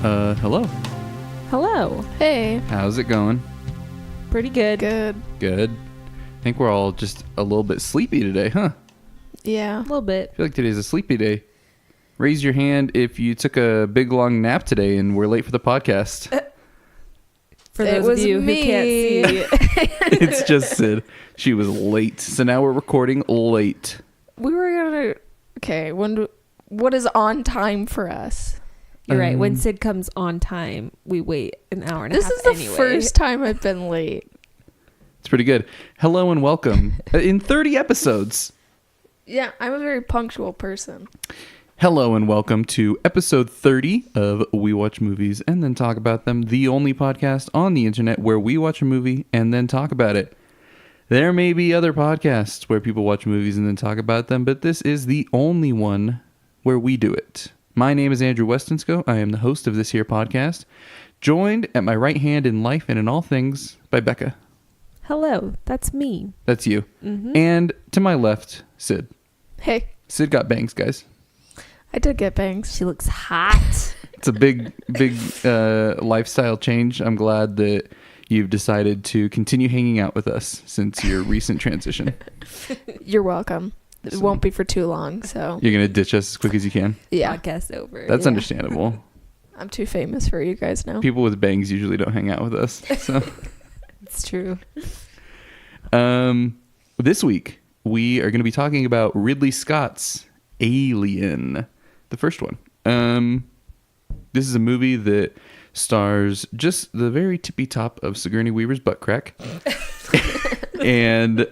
Hello. Hello. Hey. How's it going? Pretty good. Good. I think we're all just a little bit sleepy today, huh? Yeah. A little bit. I feel like today's a sleepy day. Raise your hand if you took a big long nap today and we're late for the podcast. For It those was of you me. who can't see. It's just Sid. She was late. So now we're recording late. We were gonna. Okay. What is on time for us? You're right. When Sid comes on time, we wait an hour and a This half is the anyway. first time I've been late. It's pretty good. Hello and welcome. In 30 episodes. Yeah, I'm a very punctual person. Hello and welcome to episode 30 of We Watch Movies and Then Talk About Them, the only podcast on the internet where we watch a movie and then talk about it. There may be other podcasts where people watch movies and then talk about them, but this is the only one where we do it. My name is Andrew Westonsko. I am the host of this here podcast, joined at my right hand in life and in all things by Becca. Hello. That's me. That's you. Mm-hmm. And to my left, Sid. Hey, Sid got bangs, guys. I did get bangs. She looks hot. It's a big lifestyle change. I'm glad that you've decided to continue hanging out with us since your recent transition. You're welcome. It So- won't be for too long, so You're going to ditch us as quick as you can. yeah. Podcast over. That's Yeah. understandable. I'm too famous for you guys now. People with bangs usually don't hang out with us. So It's true. this week, we are going to be talking about Ridley Scott's Alien, the first one. This is a movie that stars just the very tippy top of Sigourney Weaver's butt crack and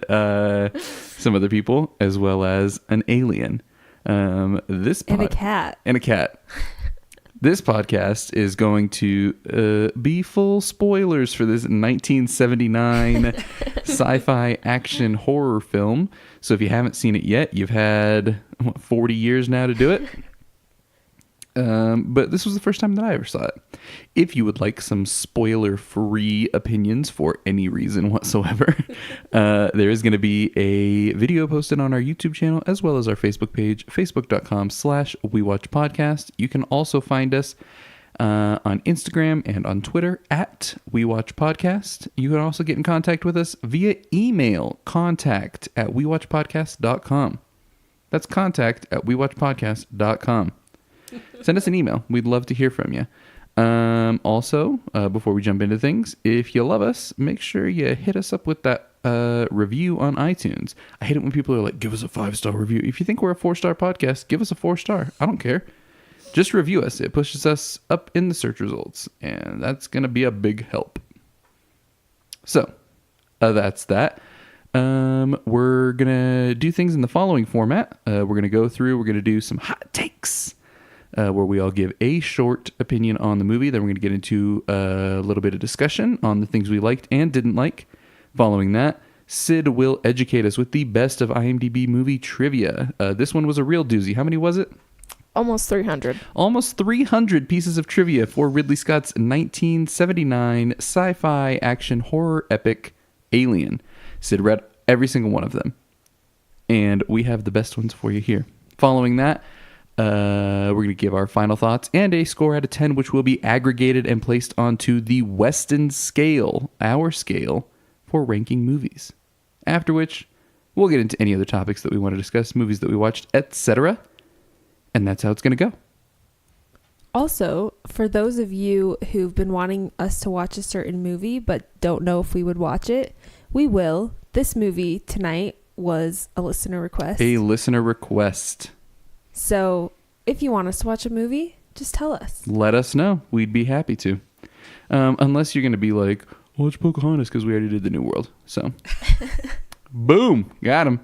some other people, as well as an alien. And a cat. And a cat. This podcast is going to be full spoilers for this 1979 sci-fi action horror film. So if you haven't seen it yet, you've had 40 years now to do it. But this was the first time that I ever saw it. If you would like some spoiler-free opinions for any reason whatsoever, there is going to be a video posted on our YouTube channel as well as our Facebook page, facebook.com/WeWatchPodcast. You can also find us on Instagram and on Twitter at WeWatchPodcast. You can also get in contact with us via email, contact@WeWatchPodcast.com. That's contact@WeWatchPodcast.com. Send us an email. We'd love to hear from you. Also, before we jump into things, if you love us, make sure you hit us up with that review on iTunes. I hate it when people are like, give us a 5-star review. If you think we're a 4-star podcast, give us a 4-star. I don't care. Just review us. It pushes us up in the search results, and that's going to be a big help. So, that's that. We're going to do things in the following format. We're going to go through, we're going to do some hot takes. Where we all give a short opinion on the movie. Then we're going to get into a little bit of discussion on the things we liked and didn't like. Following that, Sid will educate us with the best of IMDb movie trivia. This one was a real doozy. How many was it? Almost 300. Almost 300 pieces of trivia for Ridley Scott's 1979 sci-fi action horror epic Alien. Sid read every single one of them. And we have the best ones for you here. Following that, we're going to give our final thoughts and a score out of 10, which will be aggregated and placed onto the Weston scale, our scale, for ranking movies. After which, we'll get into any other topics that we want to discuss, movies that we watched, etc. And that's how it's going to go. Also, for those of you who've been wanting us to watch a certain movie but don't know if we would watch it, we will. This movie tonight was a listener request. A listener request. So, if you want us to watch a movie, just tell us. Let us know. We'd be happy to. Unless you're going to be like, watch Pocahontas because we already did the New World. So, boom. Got him.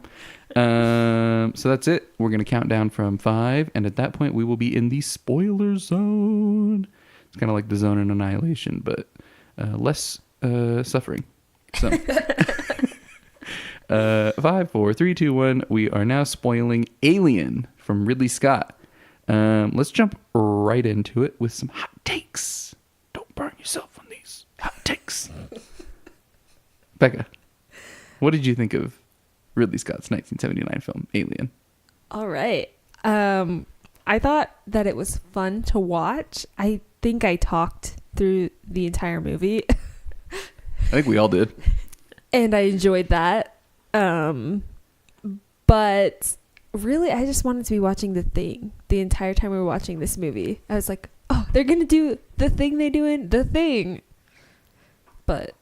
So that's it. We're going to count down from 5. And at that point, we will be in the spoiler zone. It's kind of like the zone in Annihilation, but less suffering. So, 5, 4, 3, 2, 1. We are now spoiling Alien from Ridley Scott. Let's jump right into it with some hot takes. Don't burn yourself on these hot takes. Becca, what did you think of Ridley Scott's 1979 film, Alien? All right. I thought that it was fun to watch. I think I talked through the entire movie. I think we all did. And I enjoyed that. But really, I just wanted to be watching The Thing the entire time we were watching this movie. I was like, oh, they're going to do the thing they do in The Thing. But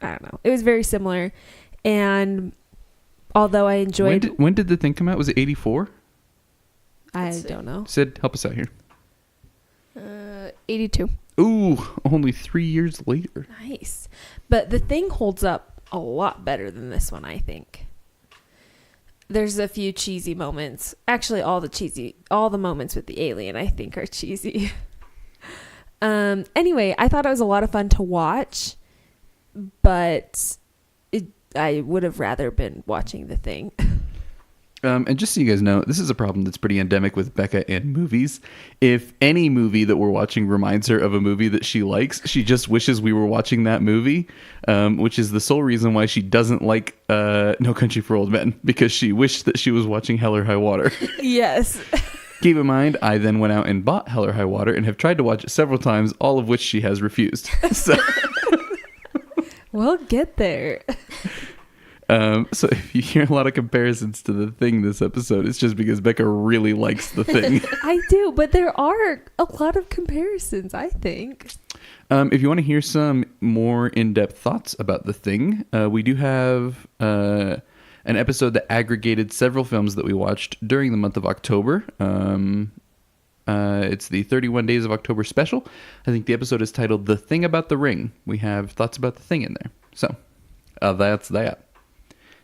I don't know. It was very similar. And although I enjoyed... When did The Thing come out? Was it 84? I don't know. Sid, help us out here. 82. Ooh, only 3 years later. Nice. But The Thing holds up a lot better than this one, I think. There's a few cheesy moments. Actually, all the moments with the alien, I think, are cheesy. Anyway, I thought it was a lot of fun to watch, but I would have rather been watching The Thing. And just so you guys know, this is a problem that's pretty endemic with Becca and movies. If any movie that we're watching reminds her of a movie that she likes, she just wishes we were watching that movie, which is the sole reason why she doesn't like No Country for Old Men, because she wished that she was watching Hell or High Water. Yes. Keep in mind, I then went out and bought Hell or High Water and have tried to watch it several times, all of which she has refused. So, We'll get there. So if you hear a lot of comparisons to The Thing this episode, it's just because Becca really likes The Thing. I do, but there are a lot of comparisons, I think. If you want to hear some more in-depth thoughts about The Thing, we do have an episode that aggregated several films that we watched during the month of October. It's the 31 Days of October special. I think the episode is titled The Thing About the Ring. We have thoughts about The Thing in there. So, that's that.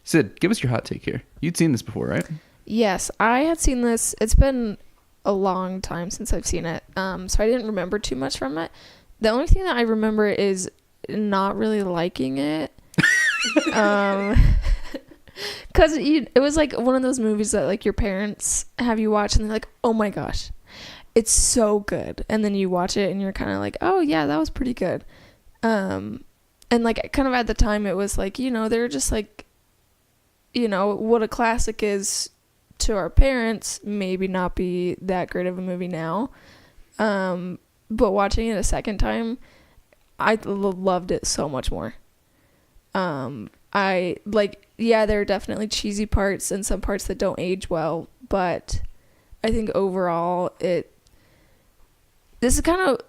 Sid, give us your hot take here. You'd seen this before, right? Yes, I had seen this. It's been a long time since I've seen it, so I didn't remember too much from it. The only thing that I remember is not really liking it. Because it was like one of those movies that like your parents have you watch and they're like, oh my gosh, it's so good. And then you watch it and you're kind of like, oh yeah, that was pretty good. And like kind of at the time it was like, they're just like, what a classic is to our parents, maybe not be that great of a movie now. But watching it a second time, I loved it so much more. There are definitely cheesy parts and some parts that don't age well, but I think overall this is kind of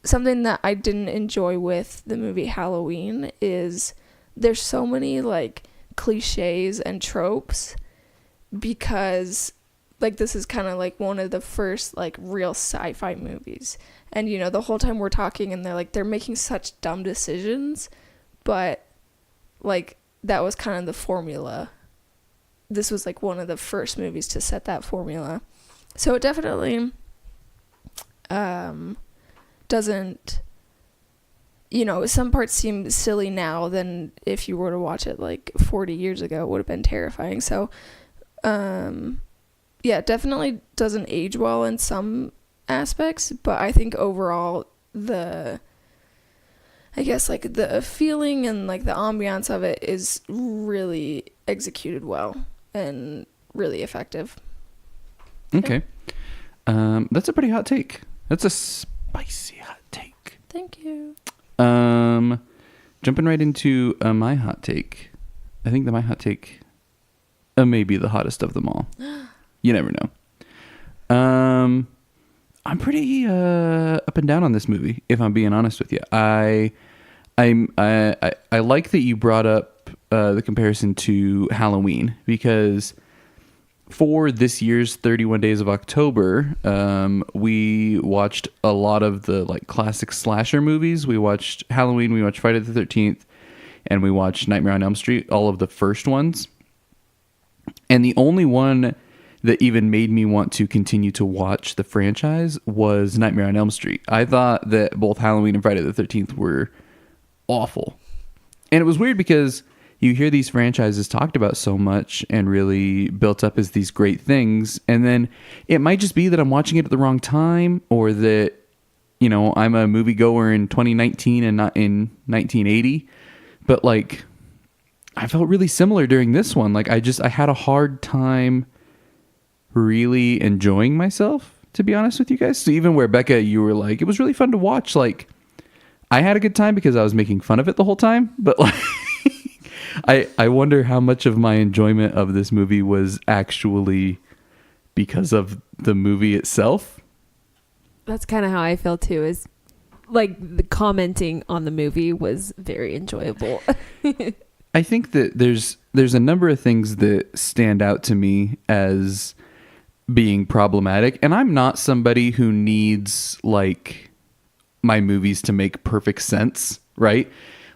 something that I didn't enjoy with the movie Halloween is there's so many like cliches and tropes because like this is kind of like one of the first like real sci-fi movies, and the whole time we're talking and they're making such dumb decisions, but like that was kind of the formula. This was like one of the first movies to set that formula, so it definitely doesn't, some parts seem silly now than if you were to watch it like 40 years ago. It would have been terrifying. So, definitely doesn't age well in some aspects, but I think overall the feeling and like the ambiance of it is really executed well and really effective. Okay. That's a pretty hot take. That's a spicy hot take. Thank you. Jumping right into my hot take. I think that my hot take may be the hottest of them all. You never know. I'm pretty up and down on this movie, if I'm being honest with you. I like that you brought up the comparison to Halloween, because for this year's 31 Days of October, we watched a lot of the like classic slasher movies. We watched Halloween, we watched Friday the 13th, and we watched Nightmare on Elm Street, all of the first ones. And the only one that even made me want to continue to watch the franchise was Nightmare on Elm Street. I thought that both Halloween and Friday the 13th were awful. And it was weird because you hear these franchises talked about so much and really built up as these great things, and then it might just be that I'm watching it at the wrong time, or that, I'm a moviegoer in 2019 and not in 1980. But like, I felt really similar during this one. Like I had a hard time really enjoying myself to be honest with you guys. So even where Becca, you were like, it was really fun to watch. Like, I had a good time because I was making fun of it the whole time. But like, I wonder how much of my enjoyment of this movie was actually because of the movie itself. That's kind of how I feel too, is like the commenting on the movie was very enjoyable. I think that there's a number of things that stand out to me as being problematic, and I'm not somebody who needs like my movies to make perfect sense, right?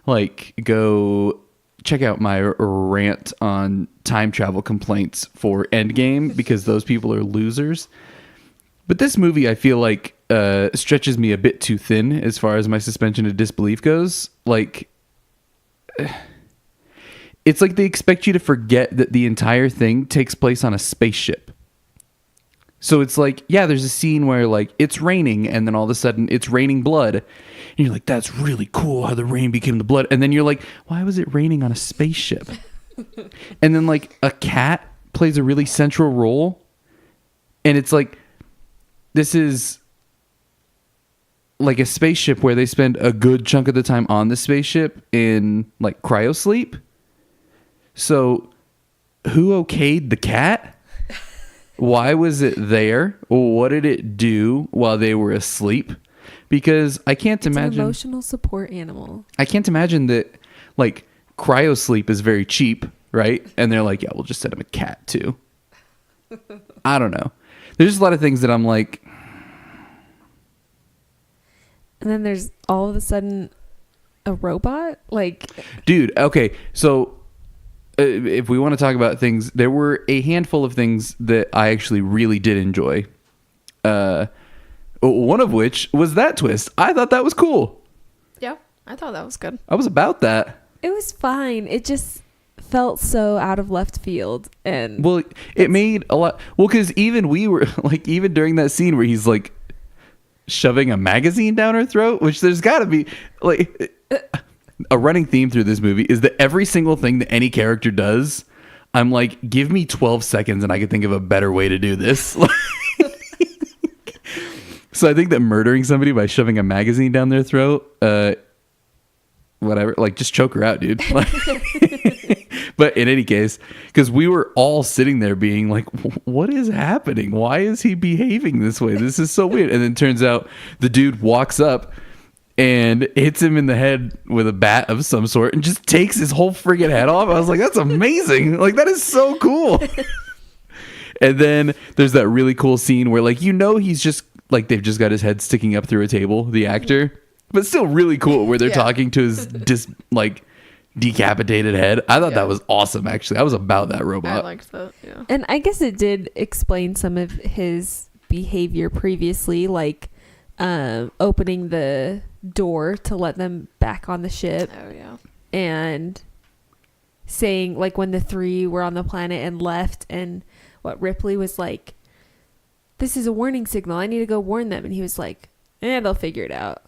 Like, go check out my rant on time travel complaints for Endgame because those people are losers. But this movie, I feel like, stretches me a bit too thin as far as my suspension of disbelief goes. Like, it's like they expect you to forget that the entire thing takes place on a spaceship. So it's like, yeah, there's a scene where like it's raining and then all of a sudden it's raining blood. And you're like, that's really cool how the rain became the blood. And then you're like, why was it raining on a spaceship? And then like a cat plays a really central role. And it's like, this is like a spaceship where they spend a good chunk of the time on the spaceship in like cryosleep. So who okayed the cat? Why was it there? What did it do while they were asleep? Because I can't imagine... an emotional support animal. I can't imagine that, like, cryosleep is very cheap, right? And they're like, yeah, we'll just send him a cat, too. I don't know. There's just a lot of things that I'm like... And then there's all of a sudden a robot? Like... Dude, okay, so... if we want to talk about things, there were a handful of things that I actually really did enjoy. One of which was that twist. I thought that was cool. Yeah, I thought that was good. I was about that. It was fine. It just felt so out of left field. And well, it made a lot. Well, because even we were like, even during that scene where he's like shoving a magazine down her throat, which there's got to be like... a running theme through this movie is that every single thing that any character does, I'm like, give me 12 seconds and I could think of a better way to do this. So I think that murdering somebody by shoving a magazine down their throat, whatever, like just choke her out, dude. But in any case, because we were all sitting there being like, what is happening? Why is he behaving this way? This is so weird. And then turns out the dude walks up and hits him in the head with a bat of some sort and just takes his whole friggin' head off. I was like, that's amazing. Like, that is so cool. And then there's that really cool scene where, like, you know, he's just, like, they've just got his head sticking up through a table, the actor. But still really cool where they're talking to his, decapitated head. I thought that was awesome, actually. I was about that robot. I liked that, yeah. And I guess it did explain some of his behavior previously, like opening the door to let them back on the ship. Oh yeah. And saying, like, when the three were on the planet and left, and what Ripley was like, this is a warning signal, I need to go warn them, and he was like, they'll figure it out.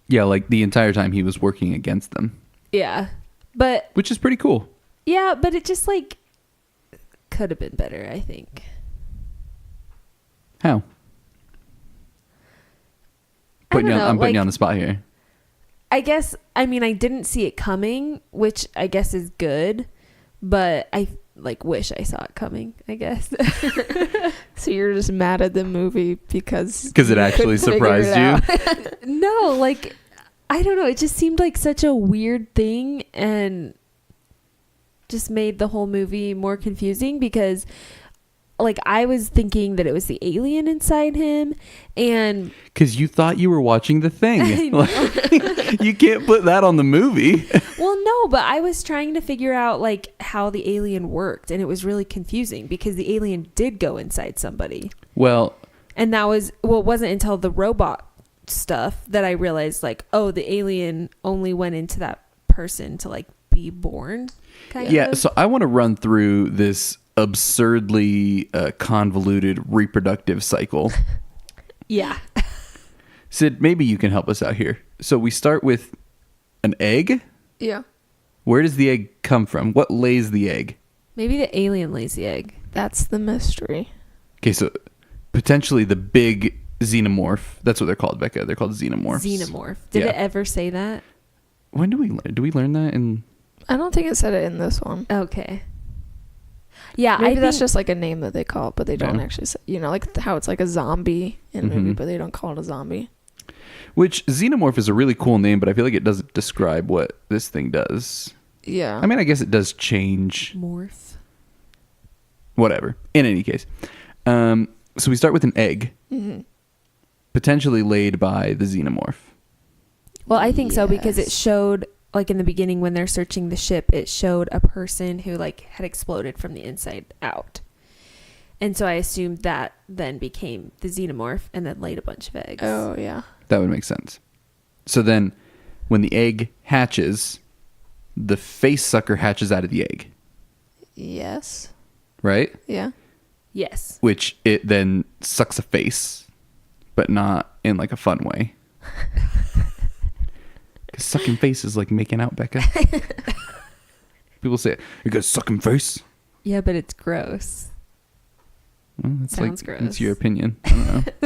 Yeah, like the entire time he was working against them. Yeah, but which is pretty cool. Yeah, but it just like could have been better, I think. How? I'm putting you on the spot here. I guess, I mean, I didn't see it coming, which I guess is good, but I wish I saw it coming, I guess. So you're just mad at the movie because it actually surprised you? No, like, I don't know. It just seemed like such a weird thing and just made the whole movie more confusing because, like, I was thinking that it was the alien inside him, and because you thought you were watching The Thing. Like, you can't put that on the movie. Well, no, but I was trying to figure out like how the alien worked, and it was really confusing because the alien did go inside somebody. Well, and that was, well, it wasn't until the robot stuff that I realized, like, oh, the alien only went into that person to like be born. Kind of. So I want to run through this absurdly convoluted reproductive cycle. Yeah. Sid, maybe you can help us out here. So we start with an egg. Yeah. Where does the egg come from? What lays the egg? Maybe the alien lays the egg. That's the mystery. Okay, so potentially the big xenomorph. That's what they're called, Becca. They're called xenomorphs. Xenomorph. Did Yeah. it ever say that? When do we learn? Do we learn that in? I don't think it said it in this one. Okay. Yeah, Maybe I that's think, just like a name that they call it, but they don't Yeah. actually say, like how it's like a zombie in a movie, Mhm. but they don't call it a zombie. Which xenomorph is a really cool name, but I feel like it doesn't describe what this thing does. Yeah. I mean, I guess it does change. morph. Whatever. In any case, so we start with an egg, hmm potentially laid by the xenomorph. Well, I think so because it Yes. showed, like in the beginning when they're searching the ship, it showed a person who like had exploded from the inside out. And so I assumed that then became the xenomorph and then laid a bunch of eggs. Oh, yeah. That would make sense. So then, when the egg hatches, the face sucker hatches out of the egg, Yes. right? Yeah. Yes. Which it then sucks a face, but not in like a fun way. 'Cause sucking face is like making out, Becca. People say, you got a sucking face. Yeah, but it's gross. Well, that's Sounds like, gross. It's your opinion. I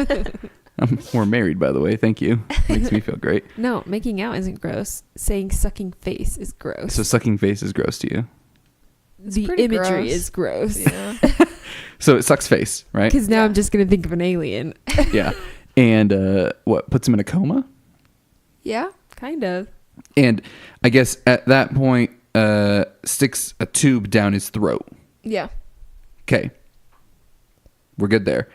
don't know. We're married, by the way. Thank you. Makes me feel great. No, making out isn't gross. Saying sucking face is gross. So sucking face is gross to you. the pretty imagery gross. is gross. Yeah. So it sucks face, right? Because now Yeah. I'm just going to think of an alien. Yeah. And what, puts him in a coma? Yeah. Kind of. And I guess at that point, sticks a tube down his throat. Yeah. Okay. We're good there.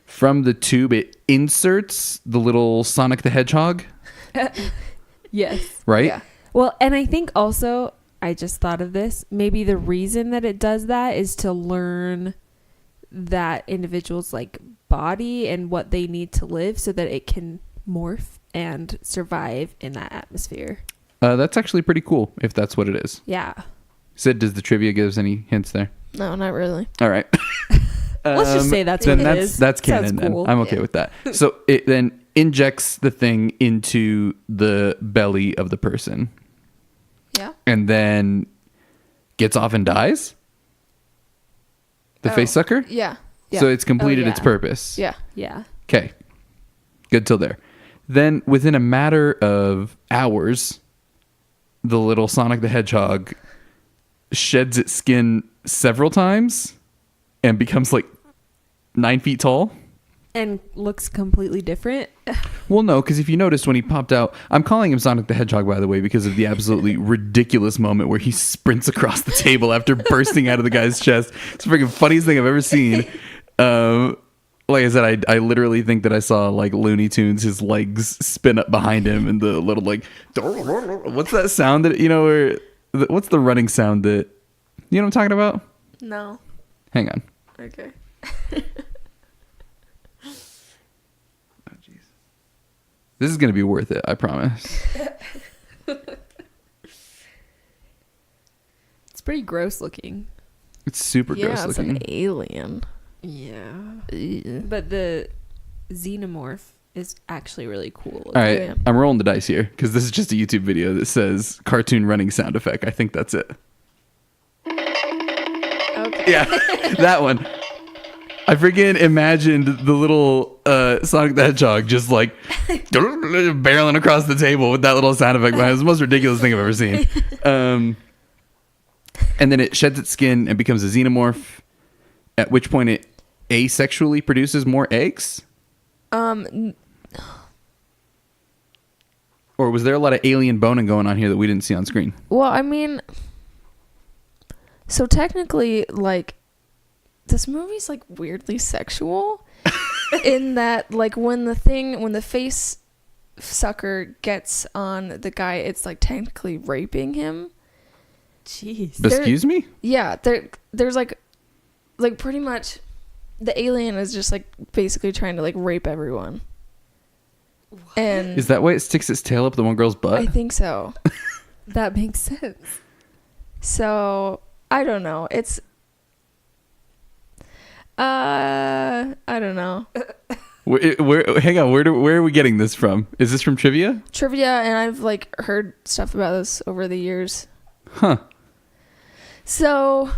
From the tube, it inserts the little Sonic the Hedgehog, Yes. right? Yeah. Well, and I think also, I just thought of this, maybe the reason that it does that is to learn that individual's like body and what they need to live so that it can morph and survive in that atmosphere. That's actually pretty cool if that's what it is. Yeah. Sid, does the trivia give us any hints there? No, not really. All right. Let's just say that's then what it is. That's Sounds canon. Then cool. I'm okay Yeah. with that. So it then injects the thing into the belly of the person, Yeah. and then gets off and dies. The Oh. face sucker. Yeah. Yeah. So it's completed Oh, its yeah. purpose. Yeah. Yeah. Okay. Good till there. Then within a matter of hours, the little Sonic the Hedgehog sheds its skin several times and becomes like 9 feet tall. And looks completely different. Well, no, because if you noticed when he popped out, I'm calling him Sonic the Hedgehog, by the way, because of the absolutely ridiculous moment where he sprints across the table after bursting out of the guy's chest. It's the freaking funniest thing I've ever seen. Like I said, I literally think that I saw like Looney Tunes, his legs spin up behind him, and the little like, what's that sound that, where, what's the running sound that, you know what I'm talking about? No. Hang on. Okay. Oh, jeez. This is going to be worth it, I promise. It's pretty gross looking. It's super Yeah, gross it's looking. an alien. Yeah. Ugh. But the xenomorph is actually really cool. All right, Yeah. I'm rolling the dice here because this is just a YouTube video that says cartoon running sound effect. I think that's it. Okay. Yeah, that one. I freaking imagined the little Sonic the Hedgehog just like barreling across the table with that little sound effect. It was the most ridiculous thing I've ever seen. And then it sheds its skin and becomes a xenomorph, at which point it asexually produces more eggs? Um. Or was there a lot of alien boning going on here that we didn't see on screen? Well, I mean, so technically, like, this movie's like weirdly sexual in that, like, when the face sucker gets on the guy, it's like technically raping him. Jeez. Excuse me? Yeah, there's like pretty much the alien is just like basically trying to like rape everyone. And Is that why it sticks its tail up the one girl's butt? I think so. That makes sense. So I don't know. It's I don't know. Hang on, where are we getting this from? Is this from trivia? Trivia, and I've like heard stuff about this over the years. Huh. So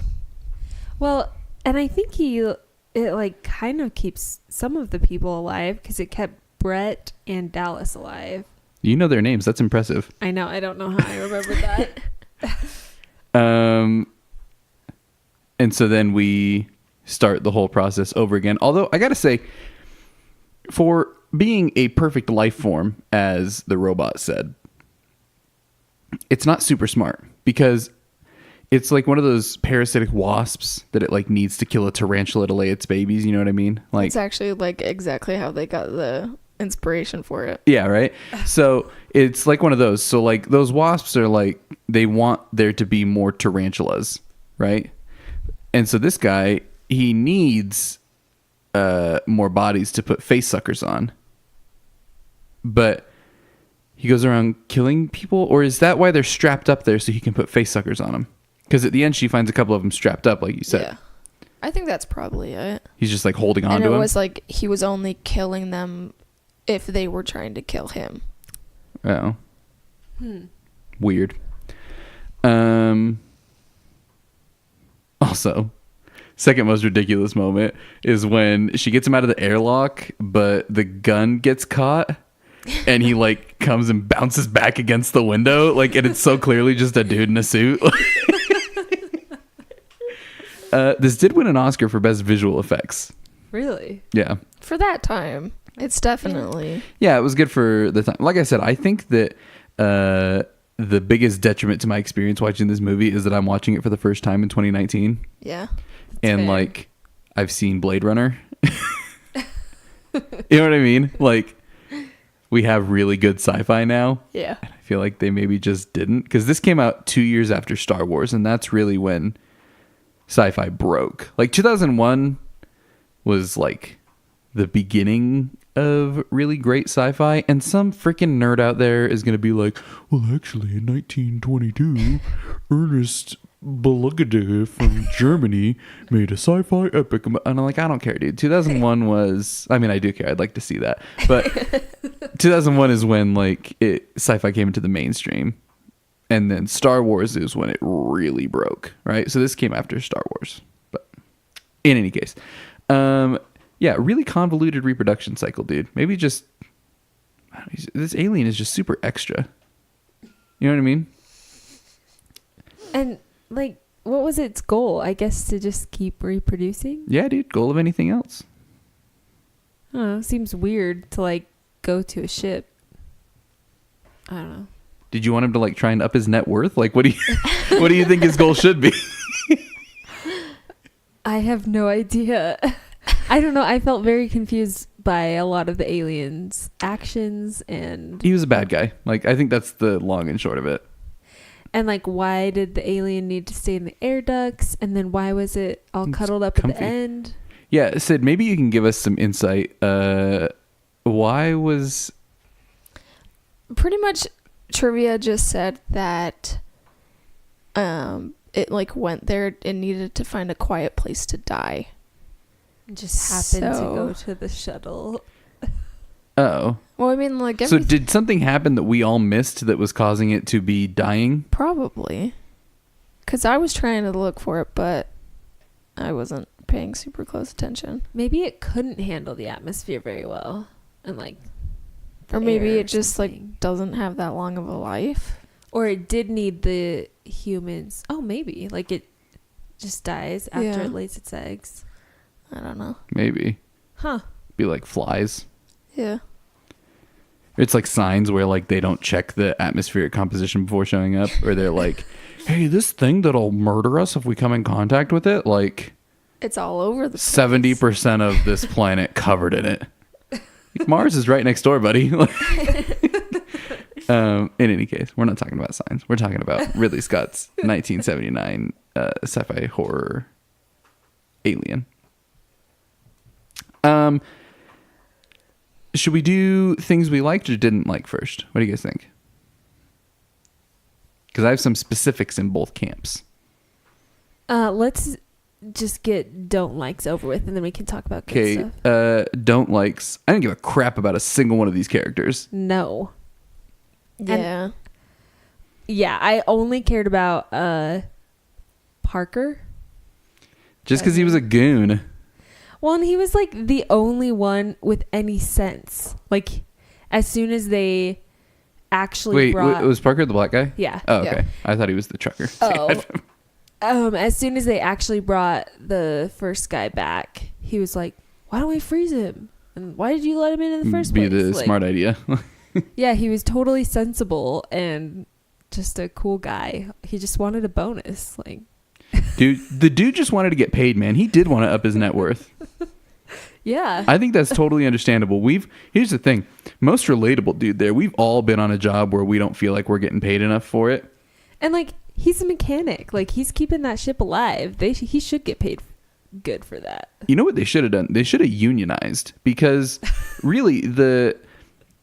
Well, and I think he it like kind of keeps some of the people alive because it kept Brett and Dallas alive. You know their names. That's impressive. I know. I don't know how I remembered that. And so then we start the whole process over again. Although I got to say, for being a perfect life form, as the robot said, it's not super smart because it's like one of those parasitic wasps that it like needs to kill a tarantula to lay its babies. You know what I mean? Like, it's actually like exactly how they got the inspiration for it. yeah, right. So it's like one of those. So like those wasps are like, they want there to be more tarantulas, right? And so this guy, he needs more bodies to put face suckers on. But he goes around killing people? Or is that why they're strapped up there so he can put face suckers on them? Because at the end, she finds a couple of them strapped up, like you said. Yeah. I think that's probably it. He's just like holding on and to them. it was like he was only killing them if they were trying to kill him. Oh. Hmm. Weird. Also, second most ridiculous moment is when she gets him out of the airlock, but the gun gets caught and he like comes and bounces back against the window. Like, and it's so clearly just a dude in a suit. This did win an Oscar for best visual effects. Really? Yeah. For that time, it's definitely. Yeah, it was good for the time. Like I said, I think that the biggest detriment to my experience watching this movie is that I'm watching it for the first time in 2019. Yeah. And fair. like, I've seen Blade Runner. You know what I mean? Like, we have really good sci-fi now. Yeah. And I feel like they maybe just didn't. Because this came out 2 years after Star Wars, and that's really when sci-fi broke. Like, 2001 was like the beginning of really great sci-fi, and some freaking nerd out there is going to be like, well, actually, in 1922, Ernest Belugade from Germany made a sci-fi epic. And I'm like, I don't care, dude. 2001 was, I mean, I do care. I'd like to see that. But 2001 is when like sci-fi came into the mainstream. And then Star Wars is when it really broke, right? So this came after Star Wars. But in any case, yeah, really convoluted reproduction cycle, dude. Maybe just, I don't know, this alien is just super extra. You know what I mean? And like, what was its goal? I guess to just keep reproducing? Yeah, dude. Goal of anything else. I don't know. Seems weird to like go to a ship. I don't know. Did you want him to like try and up his net worth? Like, what do you, what do you think his goal should be? I have no idea. I don't know. I felt very confused by a lot of the aliens' actions and He was a bad guy. Like, I think that's the long and short of it. and like why did the alien need to stay in the air ducts, and then why was it all It's cuddled up at comfy. the end? Yeah, Sid, maybe you can give us some insight. Why was... Pretty much trivia just said that it like went there and needed to find a quiet place to die. It just happened to So- go to the shuttle. Oh. Well, I mean, like So did something happen that we all missed that was causing it to be dying? probably because I was trying to look for it, but I wasn't paying super close attention. Maybe it couldn't handle the atmosphere very well, and like, the Or maybe air it just something. like doesn't have that long of a life. or it did need the humans. Oh, maybe like it just dies after Yeah. it lays its eggs. I don't know. Maybe. Huh. Be like flies. Yeah. It's like signs where like they don't check the atmospheric composition before showing up, or they're like, hey, this thing that'll murder us if we come in contact with it, like It's all over the place. 70% of this planet covered in it. Like, Mars is right next door, buddy. In any case, we're not talking about signs. We're talking about Ridley Scott's 1979 sci-fi horror Alien. Should we do things we liked or didn't like first? What do you guys think? Because I have some specifics in both camps. Let's just get don't likes over with, and then we can talk about good Okay, stuff. don't likes. I didn't give a crap about a single one of these characters. No. Yeah. Yeah, I only cared about Parker. Just because he was a goon. Well, and he was like the only one with any sense. Like, as soon as they actually Wait, brought... was Parker the black guy? Yeah. Oh, okay. Yeah. I thought he was the trucker. As soon as they actually brought the first guy back, he was like, why don't we freeze him? And why did you let him in the first place? Be the Like, smart idea. yeah, he was totally sensible and just a cool guy. He just wanted a bonus. Like, Dude, the dude just wanted to get paid, man. He did want to up his net worth. yeah. I think that's totally understandable. Here's the thing. Most relatable dude there. We've all been on a job where we don't feel like we're getting paid enough for it. And like, he's a mechanic. Like, he's keeping that ship alive. He should get paid good for that. You know what they should have done? They should have unionized, because really the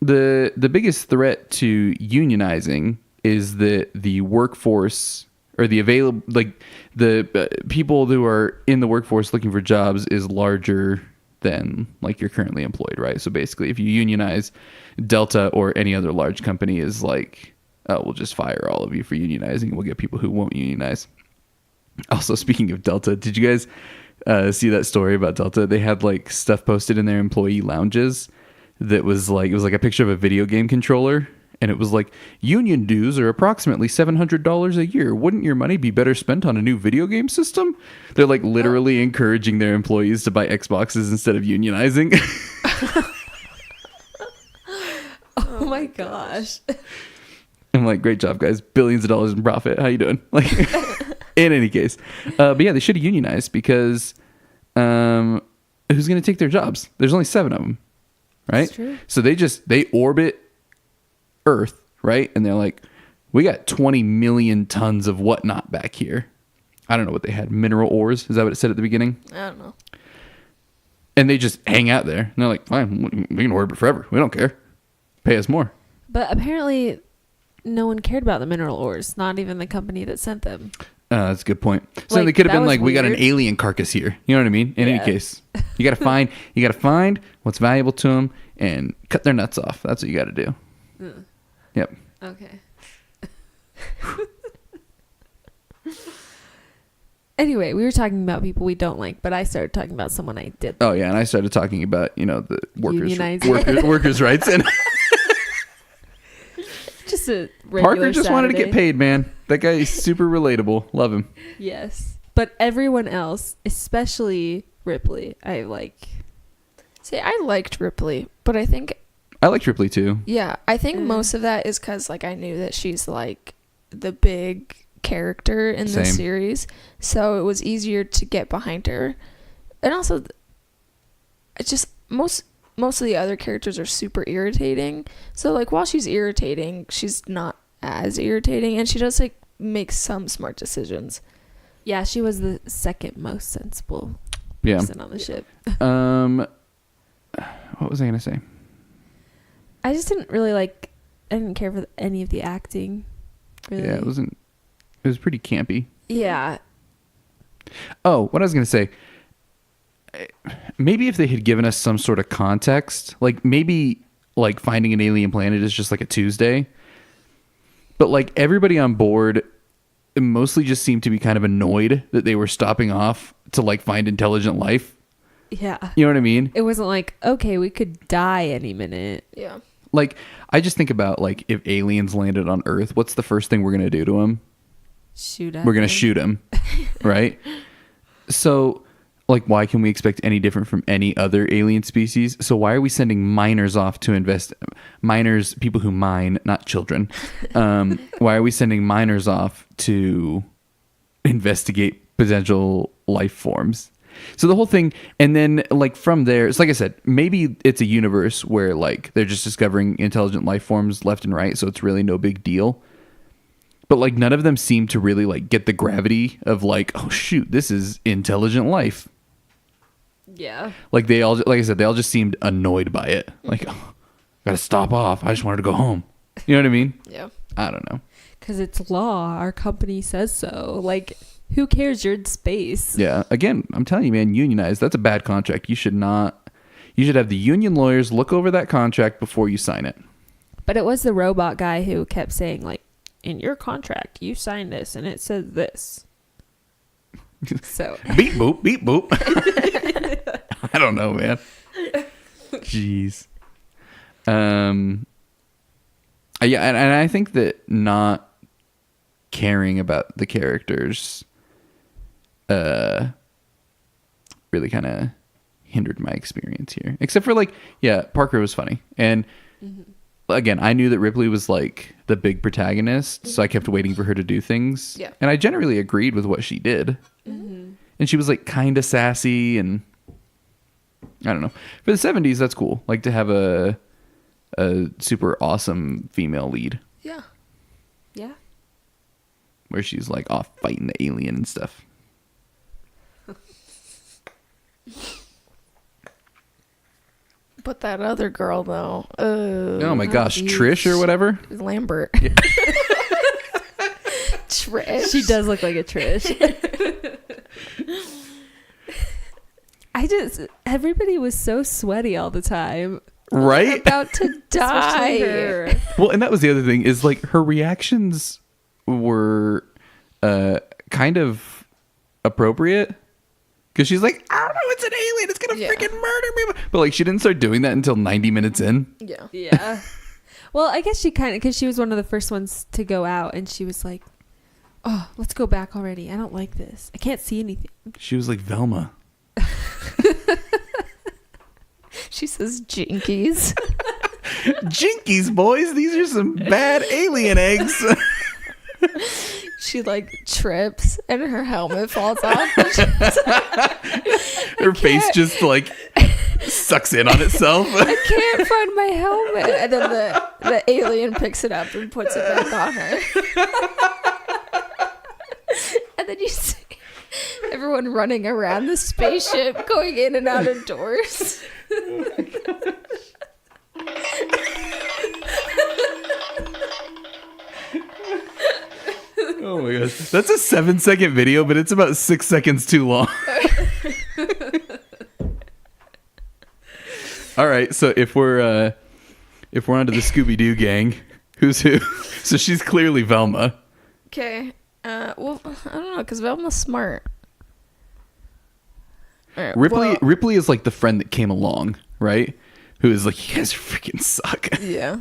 biggest threat to unionizing is that the workforce, or the available, like the people who are in the workforce looking for jobs, is larger than like you're currently employed, right? So basically, if you unionize, Delta or any other large company is like, oh, we'll just fire all of you for unionizing. We'll get people who won't unionize. Also, speaking of Delta, did you guys see that story about Delta? They had like stuff posted in their employee lounges that was like, it was like a picture of a video game controller, and it was like, union dues are approximately $700 a year. Wouldn't your money be better spent on a new video game system? They're like literally encouraging their employees to buy Xboxes instead of unionizing. Oh my gosh. I'm like, great job, guys. Billions of dollars in profit. How you doing? Like, in any case. But yeah, they should have unionized, because who's going to take their jobs? There's only 7 of them, right? That's true. So they orbit Earth, right? And they're like, we got 20 million tons of whatnot back here. I don't know what they had. Mineral ores. Is that what it said at the beginning? I don't know. And they just hang out there. And they're like, fine, we can orbit forever. We don't care. Pay us more. But apparently, no one cared about the mineral ores. Not even the company that sent them. That's a good point. So Like, they could have that been was like, we got an weird. alien carcass here. You know what I mean? In Yeah. any case, you got to find what's valuable to them and cut their nuts off. That's what you got to do. Mm. Yep. Okay. Anyway, we were talking about people we don't like, but I started talking about someone I did. Oh yeah, and I started talking about, the Unionizing. workers' rights, and Just a regular Parker just wanted to get Saturday. paid, man. That guy is super relatable. Love him. Yes. But everyone else, especially Ripley, I like. See, I liked Ripley, but I think, I like Ripley too. yeah, I think Mm. most of that is because, like, I knew that she's, like, the big character in the Same. series, so it was easier to get behind her. And also, it's just, most of the other characters are super irritating. So, like, while she's irritating, she's not as irritating, and she does, like, make some smart decisions. Yeah, she was the second most sensible Yeah. person on the ship. What was I gonna say? I just didn't really like. I didn't care for any of the acting. Really. Yeah, it was pretty campy. Yeah. Oh, what I was going to say, maybe if they had given us some sort of context, like maybe like finding an alien planet is just like a Tuesday, but like everybody on board mostly just seemed to be kind of annoyed that they were stopping off to like find intelligent life. Yeah. You know what I mean? It wasn't like, okay, we could die any minute. Yeah. Like, I just think about like if aliens landed on Earth, what's the first thing we're going to do to them? Shoot at We're going to them. shoot them, right? So, like, why can we expect any different from any other alien species? So why are we sending miners off to miners, people who mine, not children. Why are we sending miners off to investigate potential life forms? So the whole thing, and then like from there, it's like I said, maybe it's a universe where like they're just discovering intelligent life forms left and right, so it's really no big deal. But like none of them seem to really like get the gravity of like, oh shoot, this is intelligent life. Yeah. Like they all, like I said, they all just seemed annoyed by it. Like, oh, gotta stop off. I just wanted to go home. You know what I mean? Yeah. I don't know. Because it's law. Our company says so. Like, who cares? You're in space. Yeah. Again, I'm telling you, man, unionize. That's a bad contract. You should not. You should have the union lawyers look over that contract before you sign it. But it was the robot guy who kept saying, like, in your contract, you signed this and it says this. So, Beep boop, beep boop. I don't know, man. Jeez. Yeah, and I think that not caring about the characters really kind of hindered my experience here. Except for like, yeah, Parker was funny. And again, I knew that Ripley was like the big protagonist, so I kept waiting for her to do things. Yeah. And I generally agreed with what she did. And she was like kind of sassy, and I don't know. For the 70s, that's cool. Like to have a super awesome female lead Yeah. Yeah. where she's like off fighting the alien and stuff. But that other girl, though. Oh my gosh, geez. Trish or whatever. Lambert. Trish. She does look like a Trish. Everybody was so sweaty all the time. Right? About to Especially die. her. Well, and that was the other thing is like her reactions were kind of appropriate because she's like, I don't know, it's an alien, it's gonna Yeah. freaking murder me. But like she didn't start doing that until 90 minutes in. Yeah. Yeah. Well, I guess she kind of, because she was one of the first ones to go out, and she was like, oh, let's go back already. I don't like this. I can't see anything. She was like Velma. She says jinkies. Jinkies, boys, these are some bad alien eggs. She like trips and her helmet falls off. Her face just like sucks in on itself. I can't find my helmet. And then the alien picks it up and puts it back on her. And then you see everyone running around the spaceship, going in and out of doors. Oh my gosh. That's a 7-second video, but it's about 6 seconds too long. All right, so if we're onto the Scooby-Doo gang, who's who? So she's clearly Velma. Okay. Well, I don't know, because Velma's smart. All right, Ripley is like the friend that came along, right? Who is like, you guys freaking suck. Yeah.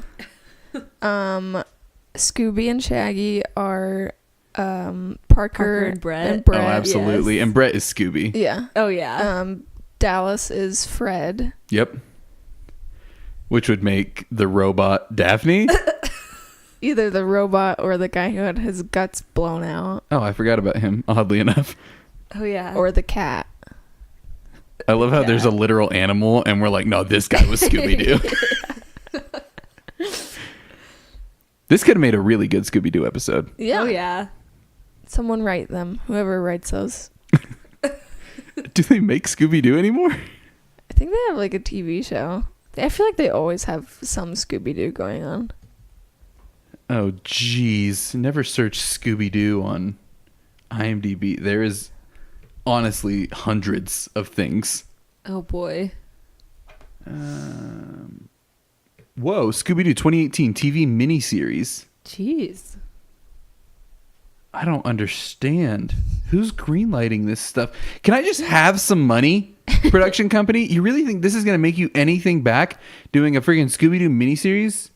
Scooby and Shaggy are Parker and Brett. Oh, absolutely. yes. And Brett is Scooby. Yeah. Oh, yeah. Dallas is Fred. Yep. Which would make the robot Daphne. Either the robot or the guy who had his guts blown out. Oh, I forgot about him, oddly enough. Oh, yeah. Or the cat. I love how there's a literal animal, and we're like, no, this guy was Scooby-Doo. This could have made a really good Scooby-Doo episode. Yeah. Oh, yeah. Someone write them. Whoever writes those. Do they make Scooby-Doo anymore? I think they have like a TV show. I feel like they always have some Scooby-Doo going on. Oh, jeez. Never search Scooby-Doo on IMDb. There is honestly hundreds of things. Oh, boy. Whoa, Scooby-Doo 2018 TV miniseries. Jeez. I don't understand. Who's greenlighting this stuff? Can I just have some money, production company? You really think this is going to make you anything back doing a freaking Scooby-Doo miniseries?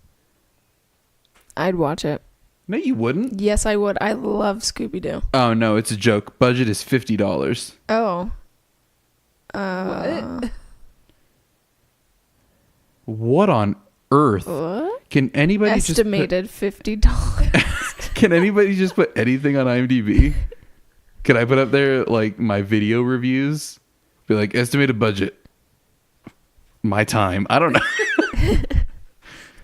I'd watch it. No, you wouldn't. Yes, I would. I love Scooby-Doo. Oh, no, it's a joke. Budget is $50. Oh. What? What on earth? What? Can anybody Estimated $50. Can anybody just put anything on IMDb? Could I put up there like my video reviews? Be like, estimated budget. My time. I don't know.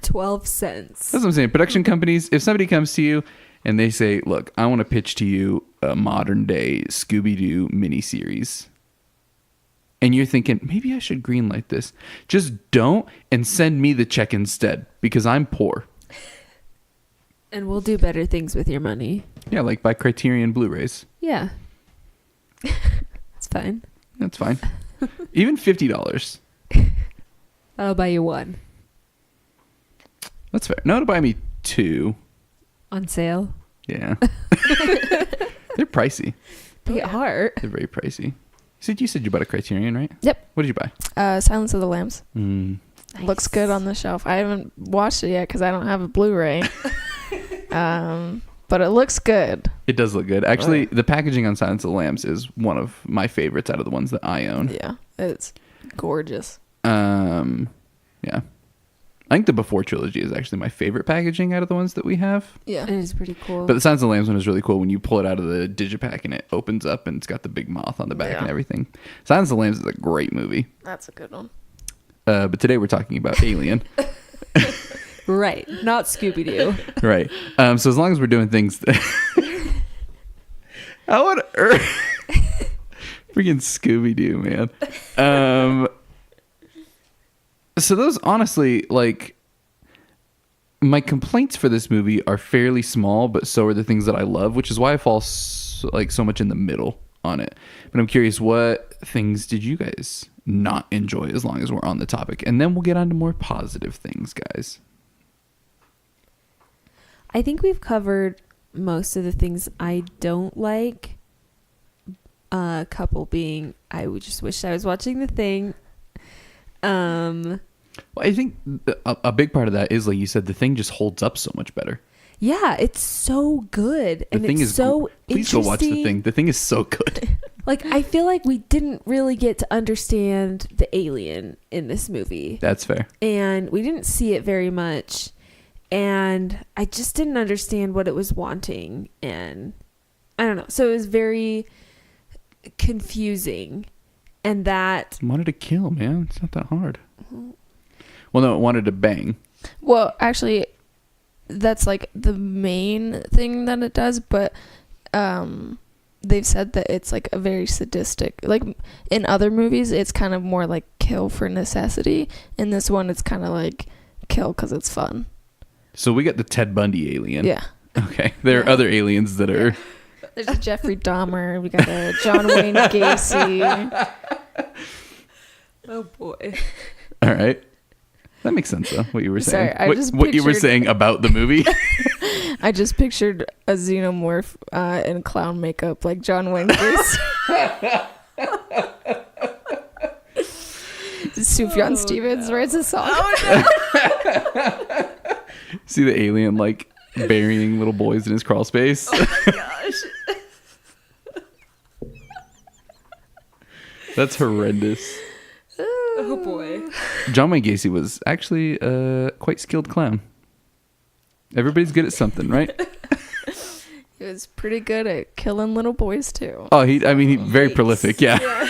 12 cents. That's what I'm saying. Production companies, if somebody comes to you and they say, look, I want to pitch to you a modern day Scooby-Doo miniseries. And you're thinking, maybe I should greenlight this. Just don't and send me the check instead because I'm poor. And we'll do better things with your money. Yeah, like buy Criterion Blu-rays. Yeah. It's fine. That's fine. Even $50. I'll buy you one. That's fair. No, to buy me 2. On sale. Yeah. They're pricey. They are. They're very pricey. You said you bought a Criterion, right? Yep. What did you buy? Silence of the Lambs. Mm. Looks good on the shelf. I haven't watched it yet because I don't have a Blu-ray. But it looks good. It does look good. Actually, the packaging on Silence of the Lambs is one of my favorites out of the ones that I own. Yeah, it's gorgeous. Yeah. I think the Before trilogy is actually my favorite packaging out of the ones that we have. Yeah. It is pretty cool. But the Silence of the Lambs one is really cool when you pull it out of the digipack and it opens up and it's got the big moth on the back Yeah. and everything. Silence of the Lambs is a great movie. That's a good one. But today we're talking about Alien. Right. Not Scooby-Doo. Right. So as long as we're doing things how on earth freaking Scooby-Doo, man. So those, honestly, like, my complaints for this movie are fairly small, but so are the things that I love, which is why I fall so much in the middle on it. But I'm curious, what things did you guys not enjoy, as long as we're on the topic? And then we'll get on to more positive things, guys. I think we've covered most of the things I don't like. A couple being, I would just wish I was watching The Thing. Well, I think a big part of that is, like you said, The Thing just holds up so much better. Yeah, it's so good. The And Thing it's is so Please go watch The interesting. Thing. The Thing is so good. Like, I feel like we didn't really get to understand the alien in this movie. That's fair. And we didn't see it very much. And I just didn't understand what it was wanting. And I don't know. So it was very confusing. And that... It wanted to kill, man. It's not that hard. Well, no, it wanted to bang. Well, actually, that's like the main thing that it does, but they've said that it's like a very sadistic, like in other movies it's kind of more like kill for necessity. In this one it's kind of like kill because it's fun. So we got the Ted Bundy alien. Yeah. Okay. There are other aliens that are... There's a Jeffrey Dahmer. We got a John Wayne Gacy. Oh, boy. All right. That makes sense, though, what you were saying. Sorry, I just what you were pictured- saying about the movie. I just pictured a xenomorph in clown makeup like John Wayne Gacy. Sufjan Stevens writes a song. See the alien, like, burying little boys in his crawl space. Oh, my gosh. That's horrendous. Oh, boy. John Wayne Gacy was actually a quite skilled clown. Everybody's good at something, right? He was pretty good at killing little boys too. Oh, he very prolific, yeah.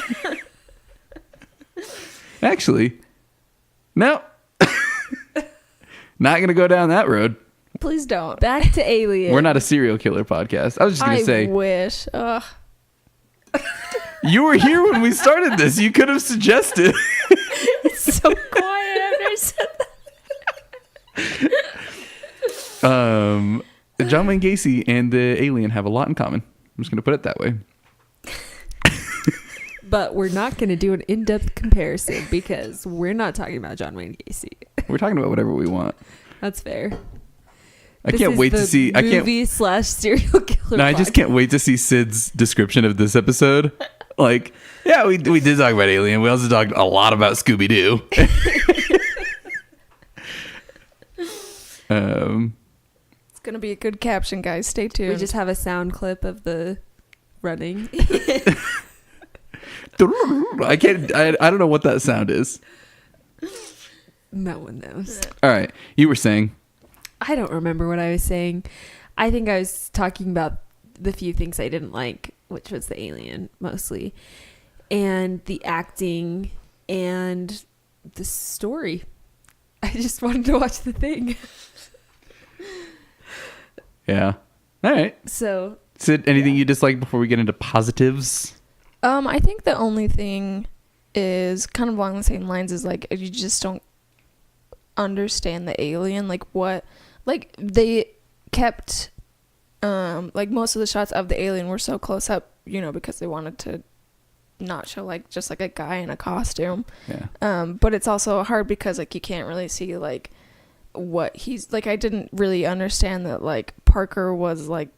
Actually, no. Not going to go down that road. Please don't. Back to Alien. We're not a serial killer podcast. I was just going to say, wish. Ugh. you were here when we started this. You could have suggested. It's so quiet after I said that. John Wayne Gacy and the alien have a lot in common. I'm just going to put it that way. But we're not going to do an in-depth comparison because we're not talking about John Wayne Gacy. We're talking about whatever we want. That's fair. I can't wait to see. I can't. movie/serial killer. No, I just can't wait to see Sid's description of this episode. Like, yeah, we did talk about Alien. We also talked a lot about Scooby Doo. It's gonna be a good caption, guys. Stay tuned. We just have a sound clip of the running. I can't. I don't know what that sound is. No one knows. All right, you were saying. I don't remember what I was saying. I think I was talking about the few things I didn't like, which was the alien mostly, and the acting and the story. I just wanted to watch The Thing. Yeah. All right. So, Sid, anything you dislike before we get into positives? I think the only thing is kind of along the same lines is like you just don't understand the alien, like what, like they kept like most of the shots of the alien were so close up, you know, because they wanted to not show like just like a guy in a costume. Yeah. But it's also hard because like you can't really see like what he's like. I didn't really understand that like Parker was like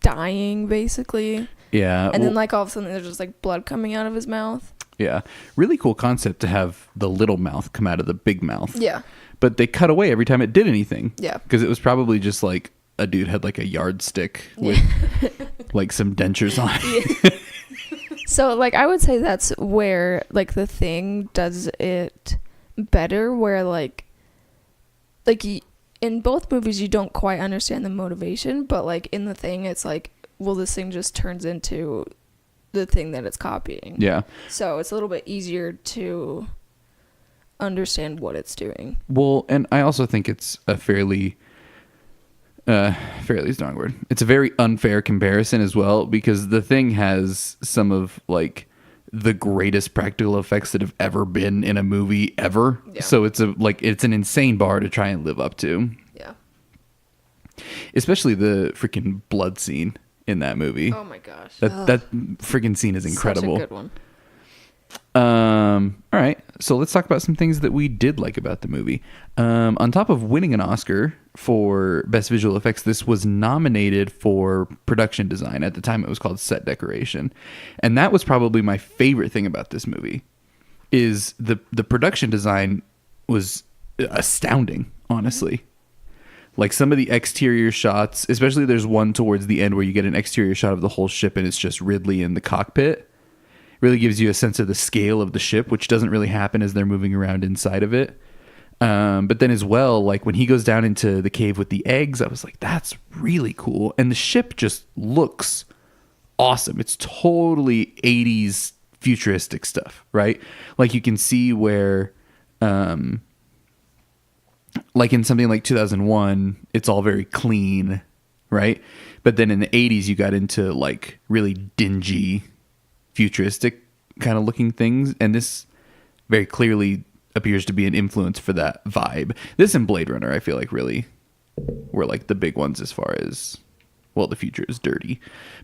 dying basically. Yeah. And then like all of a sudden there's just like blood coming out of his mouth. Yeah. Really cool concept to have the little mouth come out of the big mouth. Yeah. But they cut away every time it did anything. Yeah. Because it was probably just like a dude had like a yardstick with like some dentures on it. So like I would say that's where like The Thing does it better, where like in both movies you don't quite understand the motivation, but like in The Thing it's like, well, this thing just turns into the thing that it's copying. Yeah. So it's a little bit easier to understand what it's doing. Well, and I also think it's a fairly is the wrong word. It's a very unfair comparison as well, because The Thing has some of like the greatest practical effects that have ever been in a movie ever. Yeah. So it's an insane bar to try and live up to. Yeah. Especially the freaking blood scene in that movie. Oh my gosh. That freaking scene is incredible. Such a good one. All right, so let's talk about some things that we did like about the movie. On top of winning an Oscar for Best Visual Effects, this was nominated for production design. At the time, it was called set decoration. And that was probably my favorite thing about this movie, is the production design was astounding, honestly. Like some of the exterior shots, especially there's one towards the end where you get an exterior shot of the whole ship and it's just Ridley in the cockpit. Really gives you a sense of the scale of the ship, which doesn't really happen as they're moving around inside of it. But then as well, like when he goes down into the cave with the eggs, I was like, that's really cool. And the ship just looks awesome. It's totally 80s futuristic stuff, right? Like you can see where, like in something like 2001, it's all very clean, right? But then in the 80s, you got into like really dingy, futuristic kind of looking things, and this very clearly appears to be an influence for that vibe. This and Blade Runner, I feel like, really were like the big ones as far as, well, the future is dirty,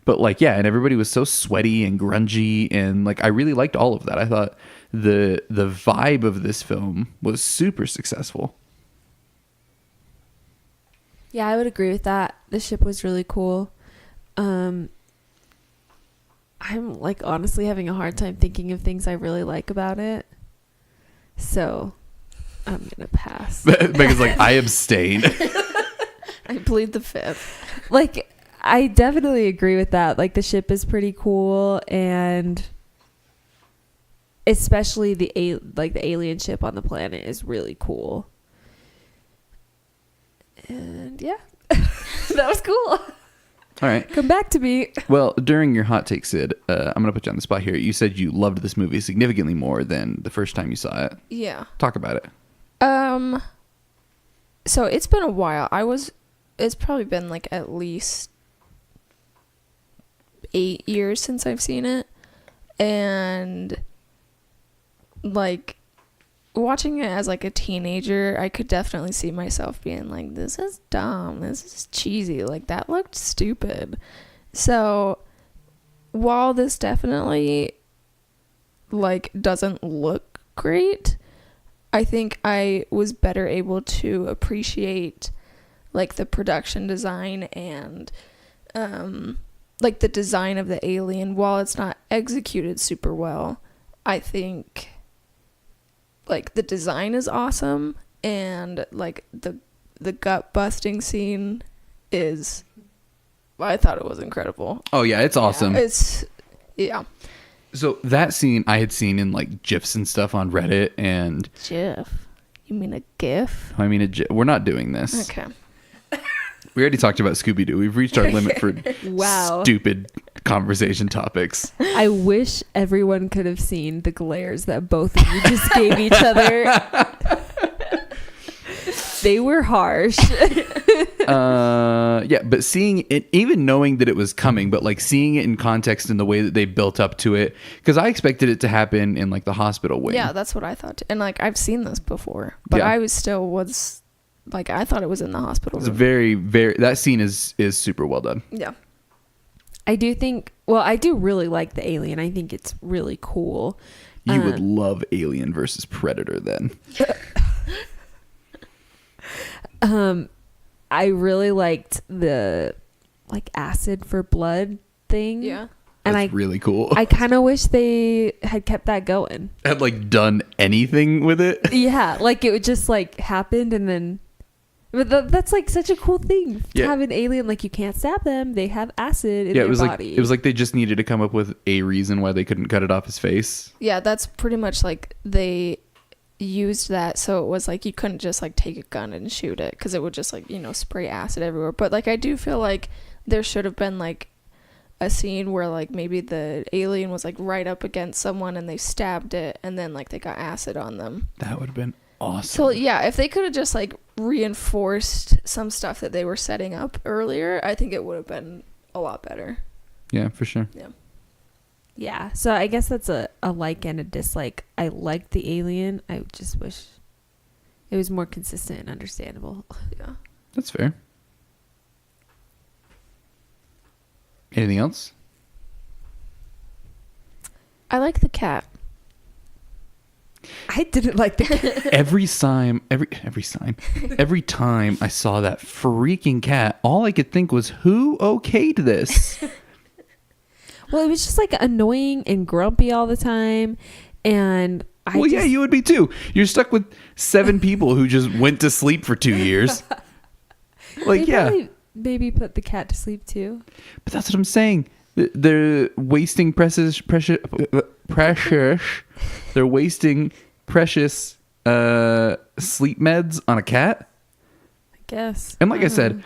but like, yeah, and everybody was so sweaty and grungy, and like I really liked all of that. I thought the vibe of this film was super successful. Yeah, I would agree with that. The ship was really cool. I'm like honestly having a hard time thinking of things I really like about it. So I'm gonna pass. Megan's like, I abstain. I plead the fifth. Like, I definitely agree with that. Like, the ship is pretty cool, and especially the alien ship on the planet is really cool. And yeah, that was cool. All right. Come back to me. Well, during your hot take, Sid, I'm going to put you on the spot here. You said you loved this movie significantly more than the first time you saw it. Yeah. Talk about it. So it's been a while. It's probably been like at least 8 years since I've seen it. And like watching it as like a teenager, I could definitely see myself being like, this is dumb, this is cheesy, like that looked stupid. So while this definitely like doesn't look great, I think I was better able to appreciate like the production design and like the design of the alien. While it's not executed super well, I think like the design is awesome, and like the gut busting scene is, I thought it was incredible. Oh yeah, it's awesome. Yeah. So that scene I had seen in like GIFs and stuff on Reddit, and GIF? You mean a GIF? I mean we're not doing this. Okay. We already talked about Scooby-Doo. We've reached our limit for Wow. stupid conversation topics. I wish everyone could have seen the glares that both of you just gave each other. They were harsh. Yeah, but seeing it, even knowing that it was coming, but like seeing it in context in the way that they built up to it, because I expected it to happen in like the hospital wing. Yeah, that's what I thought too. And like I've seen this before, but Yeah. I was like, I thought it was in the hospital It's room. very, very, that scene is super well done. Yeah. I do really like the alien. I think it's really cool. You would love Alien versus Predator then. I really liked the like acid for blood thing. Yeah. And That's really cool. I kind of wish they had kept that going. Had like done anything with it. Yeah, like it would just like happened and then. But that's like such a cool thing to have an alien. Like you can't stab them; they have acid in their body. It was like they just needed to come up with a reason why they couldn't cut it off his face. Yeah, that's pretty much like they used that, so it was like you couldn't just like take a gun and shoot it because it would just like spray acid everywhere. But like I do feel like there should have been like a scene where like maybe the alien was like right up against someone and they stabbed it and then like they got acid on them. That would have been awesome. So yeah, if they could have just like reinforced some stuff that they were setting up earlier, I think it would have been a lot better. Yeah, for sure. Yeah, so I guess that's a like and a dislike. I liked the alien. I just wish it was more consistent and understandable. Yeah. That's fair. Anything else? I like the cat. I didn't like the cat. every time I saw that freaking cat, all I could think was, who okayed this? Well, it was just like annoying and grumpy all the time. And yeah, you would be too. You're stuck with 7 people who just went to sleep for 2 years. Like, yeah. Maybe put the cat to sleep too. But that's what I'm saying. They're wasting precious. They're wasting precious sleep meds on a cat. I guess. And like I said,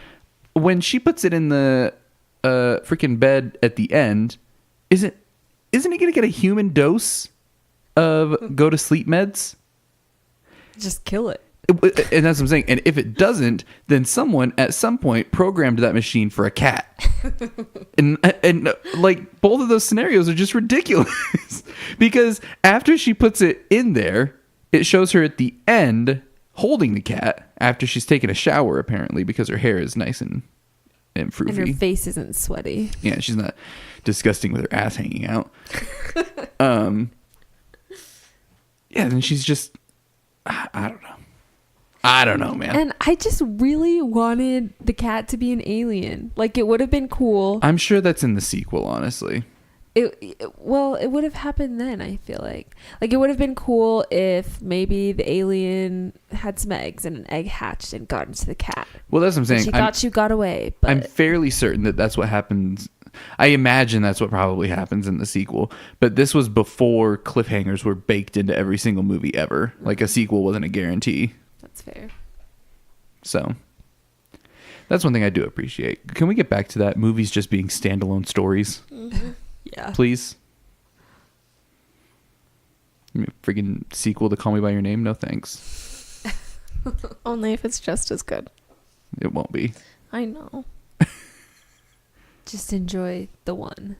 when she puts it in the freaking bed at the end, isn't it going to get a human dose of go to sleep meds? Just kill it. And that's what I'm saying. And if it doesn't, then someone at some point programmed that machine for a cat. and like both of those scenarios are just ridiculous. Because after she puts it in there, it shows her at the end holding the cat after she's taken a shower, apparently, because her hair is nice and froofy. And her face isn't sweaty. Yeah, she's not disgusting with her ass hanging out. Yeah, then she's just, I don't know, man. And I just really wanted the cat to be an alien. Like, it would have been cool. I'm sure that's in the sequel, honestly. It would have happened then, I feel like. Like, it would have been cool if maybe the alien had some eggs and an egg hatched and got into the cat. Well, that's what I'm saying. She thought she got away. But I'm fairly certain that that's what happens. I imagine that's what probably happens in the sequel. But this was before cliffhangers were baked into every single movie ever. Like, a sequel wasn't a guarantee. That's fair. So that's one thing I do appreciate. Can we get back to that? Movies just being standalone stories. Mm-hmm. Yeah. Please. Freaking sequel to Call Me By Your Name? No thanks. Only if it's just as good. It won't be. I know. Just enjoy the one.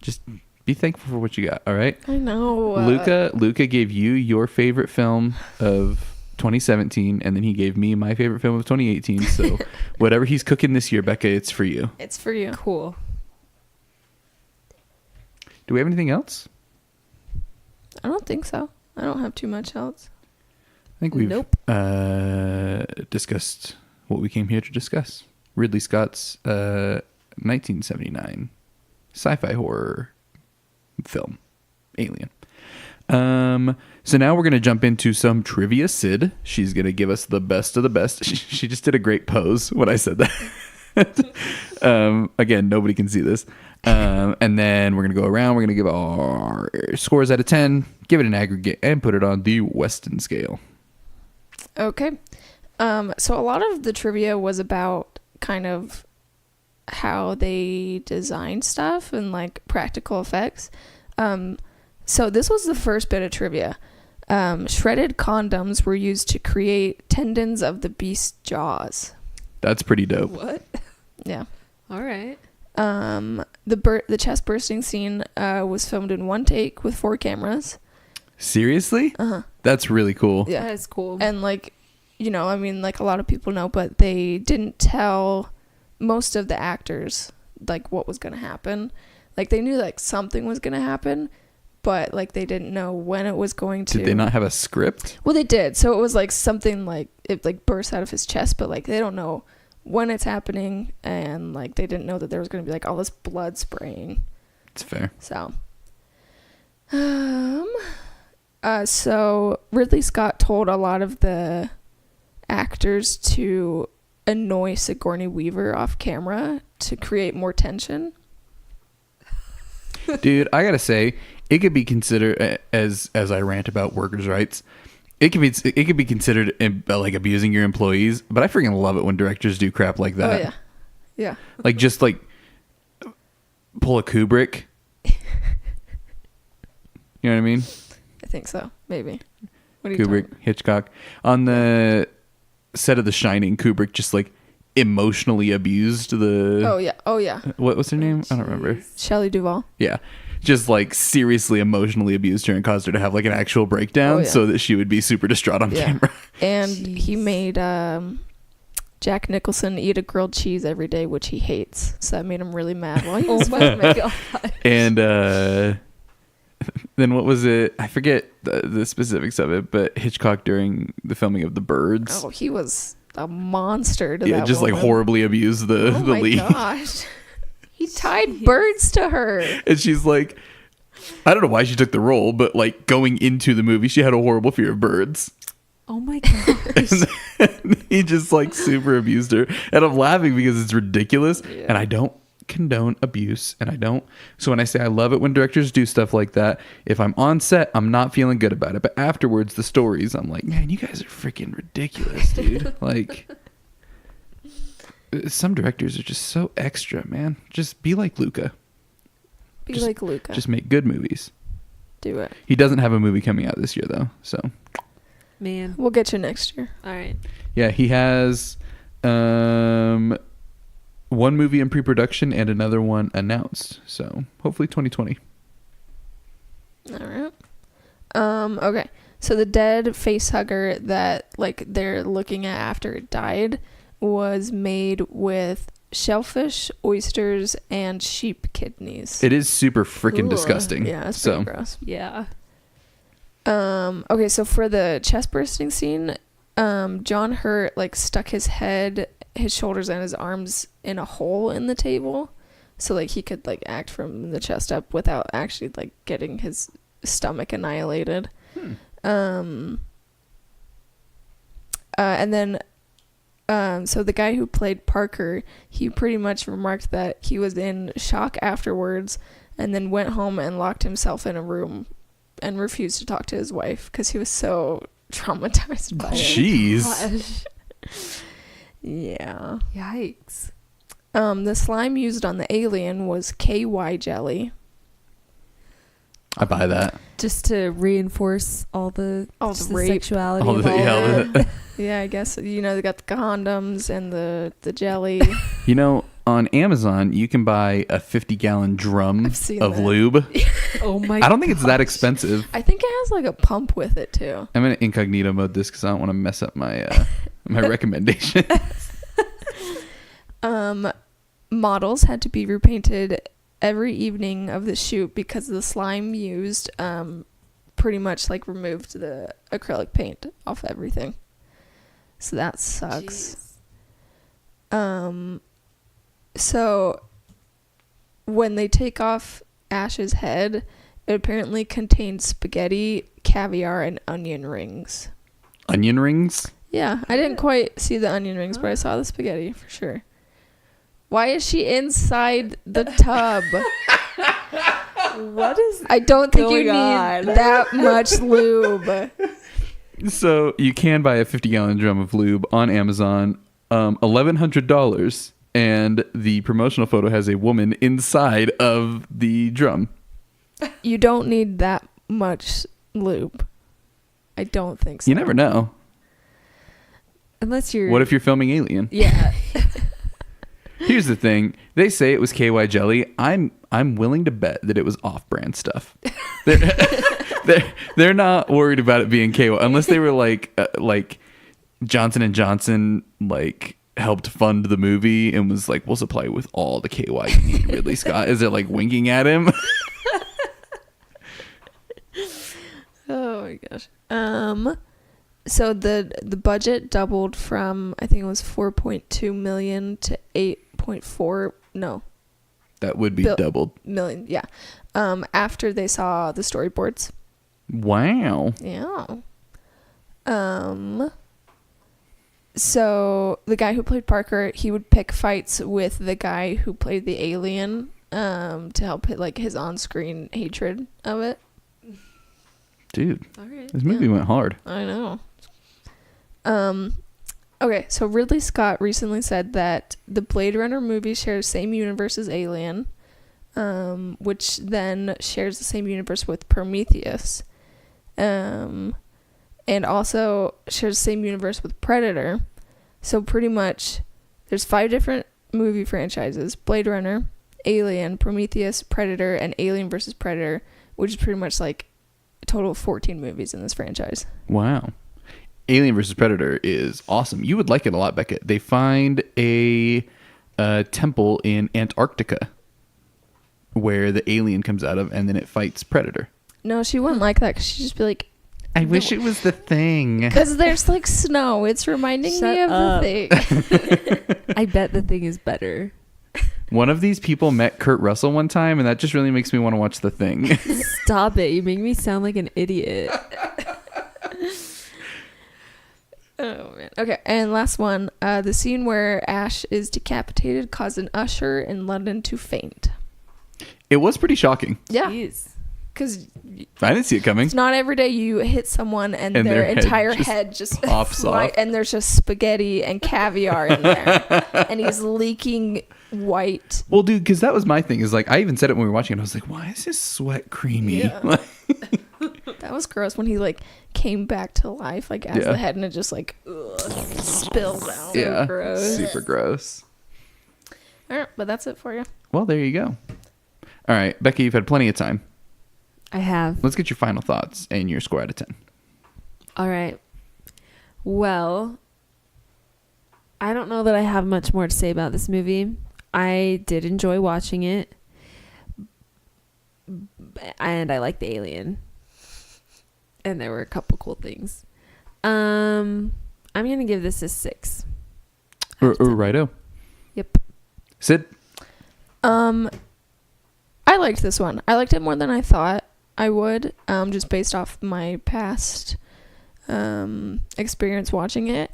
Just be thankful for what you got, all right? I know. Luca gave you your favorite film of 2017, and then he gave me my favorite film of 2018. So whatever he's cooking this year, Becca, it's for you. It's for you. Cool. Do we have anything else? I don't think so. I don't have too much else. I think we've Nope. discussed what we came here to discuss. Ridley Scott's 1979 sci-fi horror film, Alien. So now we're going to jump into some trivia. Sid, she's going to give us the best of the best. She just did a great pose when I said that. Again, nobody can see this. And then we're going to go around. We're going to give our scores out of 10, give it an aggregate, and put it on the Weston scale. Okay. So a lot of the trivia was about kind of how they design stuff and like practical effects. So this was the first bit of trivia. Shredded condoms were used to create tendons of the beast's jaws. That's pretty dope. What? Yeah. All right. The chest bursting scene was filmed in one take with 4 cameras. Seriously? Uh-huh. That's really cool. Yeah. That is cool. And like, I mean, like a lot of people know, but they didn't tell most of the actors like what was going to happen. Like they knew like something was going to happen, but like they didn't know when it was going to. Did they not have a script? Well, they did. So it was like something like it like burst out of his chest, but like they don't know when it's happening, and like they didn't know that there was going to be like all this blood spraying. It's fair. So, so Ridley Scott told a lot of the actors to annoy Sigourney Weaver off camera to create more tension. Dude, I gotta say, it could be considered, as I rant about workers' rights, it could be considered like abusing your employees. But I freaking love it when directors do crap like that. Oh yeah, yeah. Like just like pull a Kubrick. You know what I mean? I think so. Maybe. What are you Kubrick, Hitchcock. On the set of The Shining, Kubrick just like emotionally abused the... Oh yeah. Oh yeah. What's her name? I don't remember. Shelley Duvall. Yeah. Just like seriously emotionally abused her and caused her to have like an actual breakdown so that she would be super distraught on camera. And he made Jack Nicholson eat a grilled cheese every day, which he hates. So that made him really mad while he was filming. And then what was it? I forget the specifics of it, but Hitchcock during the filming of The Birds. Oh, he was a monster to that just woman. like horribly abused the lead. Oh my gosh. He tied birds to her. And she's like, I don't know why she took the role, but like going into the movie, she had a horrible fear of birds. Oh my gosh. And he just like super abused her. And I'm laughing because it's ridiculous. Yeah. And I don't condone abuse. And I don't. So when I say I love it when directors do stuff like that, if I'm on set, I'm not feeling good about it. But afterwards, the stories, I'm like, man, you guys are freaking ridiculous, dude. Like, some directors are just so extra, man. Just be like Luca. Be like Luca. Just make good movies. Do it. He doesn't have a movie coming out this year, though. So, man, we'll get you next year. All right. Yeah, he has one movie in pre-production and another one announced. So hopefully 2020. All right. Okay. So the dead face hugger that like they're looking at after it died was made with shellfish, oysters, and sheep kidneys. It is super freaking disgusting. Yeah, it's pretty gross. Yeah. Okay, so for the chest bursting scene, John Hurt like stuck his head, his shoulders, and his arms in a hole in the table, so like he could like act from the chest up without actually like getting his stomach annihilated. And then so the guy who played Parker, he pretty much remarked that he was in shock afterwards and then went home and locked himself in a room and refused to talk to his wife because he was so traumatized by it. Jeez. Yeah. Yikes. The slime used on the alien was KY jelly. I buy that. Just to reinforce all the rape. sexuality. All of the, all yeah, the- Yeah, I guess, you know, they got the condoms and the jelly. You know, on Amazon, you can buy a 50-gallon drum I've seen of that. lube. Oh my I don't think it's that expensive. I think it has like a pump with it too. I'm going to incognito mode this because I don't want to mess up my my recommendation. Models had to be repainted every evening of the shoot because the slime used pretty much like removed the acrylic paint off everything. So that sucks. Jeez. So when they take off Ash's head, it apparently contained spaghetti, caviar, and onion rings. Onion rings? Yeah, I didn't quite see the onion rings, but I saw the spaghetti for sure. Why is she inside the tub? What is I don't think you going on? need that much lube. So you can buy a 50-gallon drum of lube on Amazon, $1,100, and the promotional photo has a woman inside of the drum. You don't need that much lube. I don't think so. You never know. unless you're What if you're filming Alien? yeah. Here's the thing. They say it was KY jelly. I'm willing to bet that it was off-brand stuff. They're not worried about it being KY unless they were like Johnson & Johnson like helped fund the movie and was like, we'll supply you with all the KY you need, Ridley Scott. Is it like winking at him? Oh my gosh. So the budget doubled from I think it was 4.2 million to 8.4. No. That would be Bill- doubled. million. Yeah. After they saw the storyboards. Wow. Yeah. So the guy who played Parker, he would pick fights with the guy who played the alien, to help hit like his on-screen hatred of it. Dude, All right. this movie went hard. I know. Okay, so Ridley Scott recently said that the Blade Runner movie shares the same universe as Alien, which then shares the same universe with Prometheus, and also shares the same universe with Predator. So pretty much, there's 5 different movie franchises: Blade Runner, Alien, Prometheus, Predator, and Alien vs. Predator, which is pretty much like a total of 14 movies in this franchise. Wow. Alien vs. Predator is awesome. You would like it a lot, Beckett. They find a temple in Antarctica where the alien comes out of, and then it fights Predator. No, she wouldn't like that because she'd just be like, I wish it was the thing. because there's like snow. It's reminding Shut me of up. the thing. I bet the thing is better. One of these people met Kurt Russell one time, and that just really makes me want to watch The Thing. Stop it. You make me sound like an idiot. Oh man. Okay, and last one. The scene where Ash is decapitated caused an usher in London to faint. It was pretty shocking. Yeah, Jeez. because I didn't see it coming. it's not every day you hit someone and, And their their head entire just head just pops off. and there's just spaghetti and caviar in there, and he's leaking white. Well, dude, because that was my thing. Is like I even said it when we were watching it. I was like, "Why is his sweat creamy?" Yeah. Like, That was gross when he like came back to life, like as Yeah. the head, and it just like spills out. yeah, gross. super gross. All right, but that's it for you. Well, there you go. All right, Becky, you've had plenty of time. I have. Let's get your final thoughts and your score out of 10. All right. Well, I don't know that I have much more to say about this movie. I did enjoy watching it. And I like the alien. And there were a couple cool things. I'm going to give this a 6. Righto. Yep. Sid? I liked this one. I liked it more than I thought I would, just based off my past experience watching it.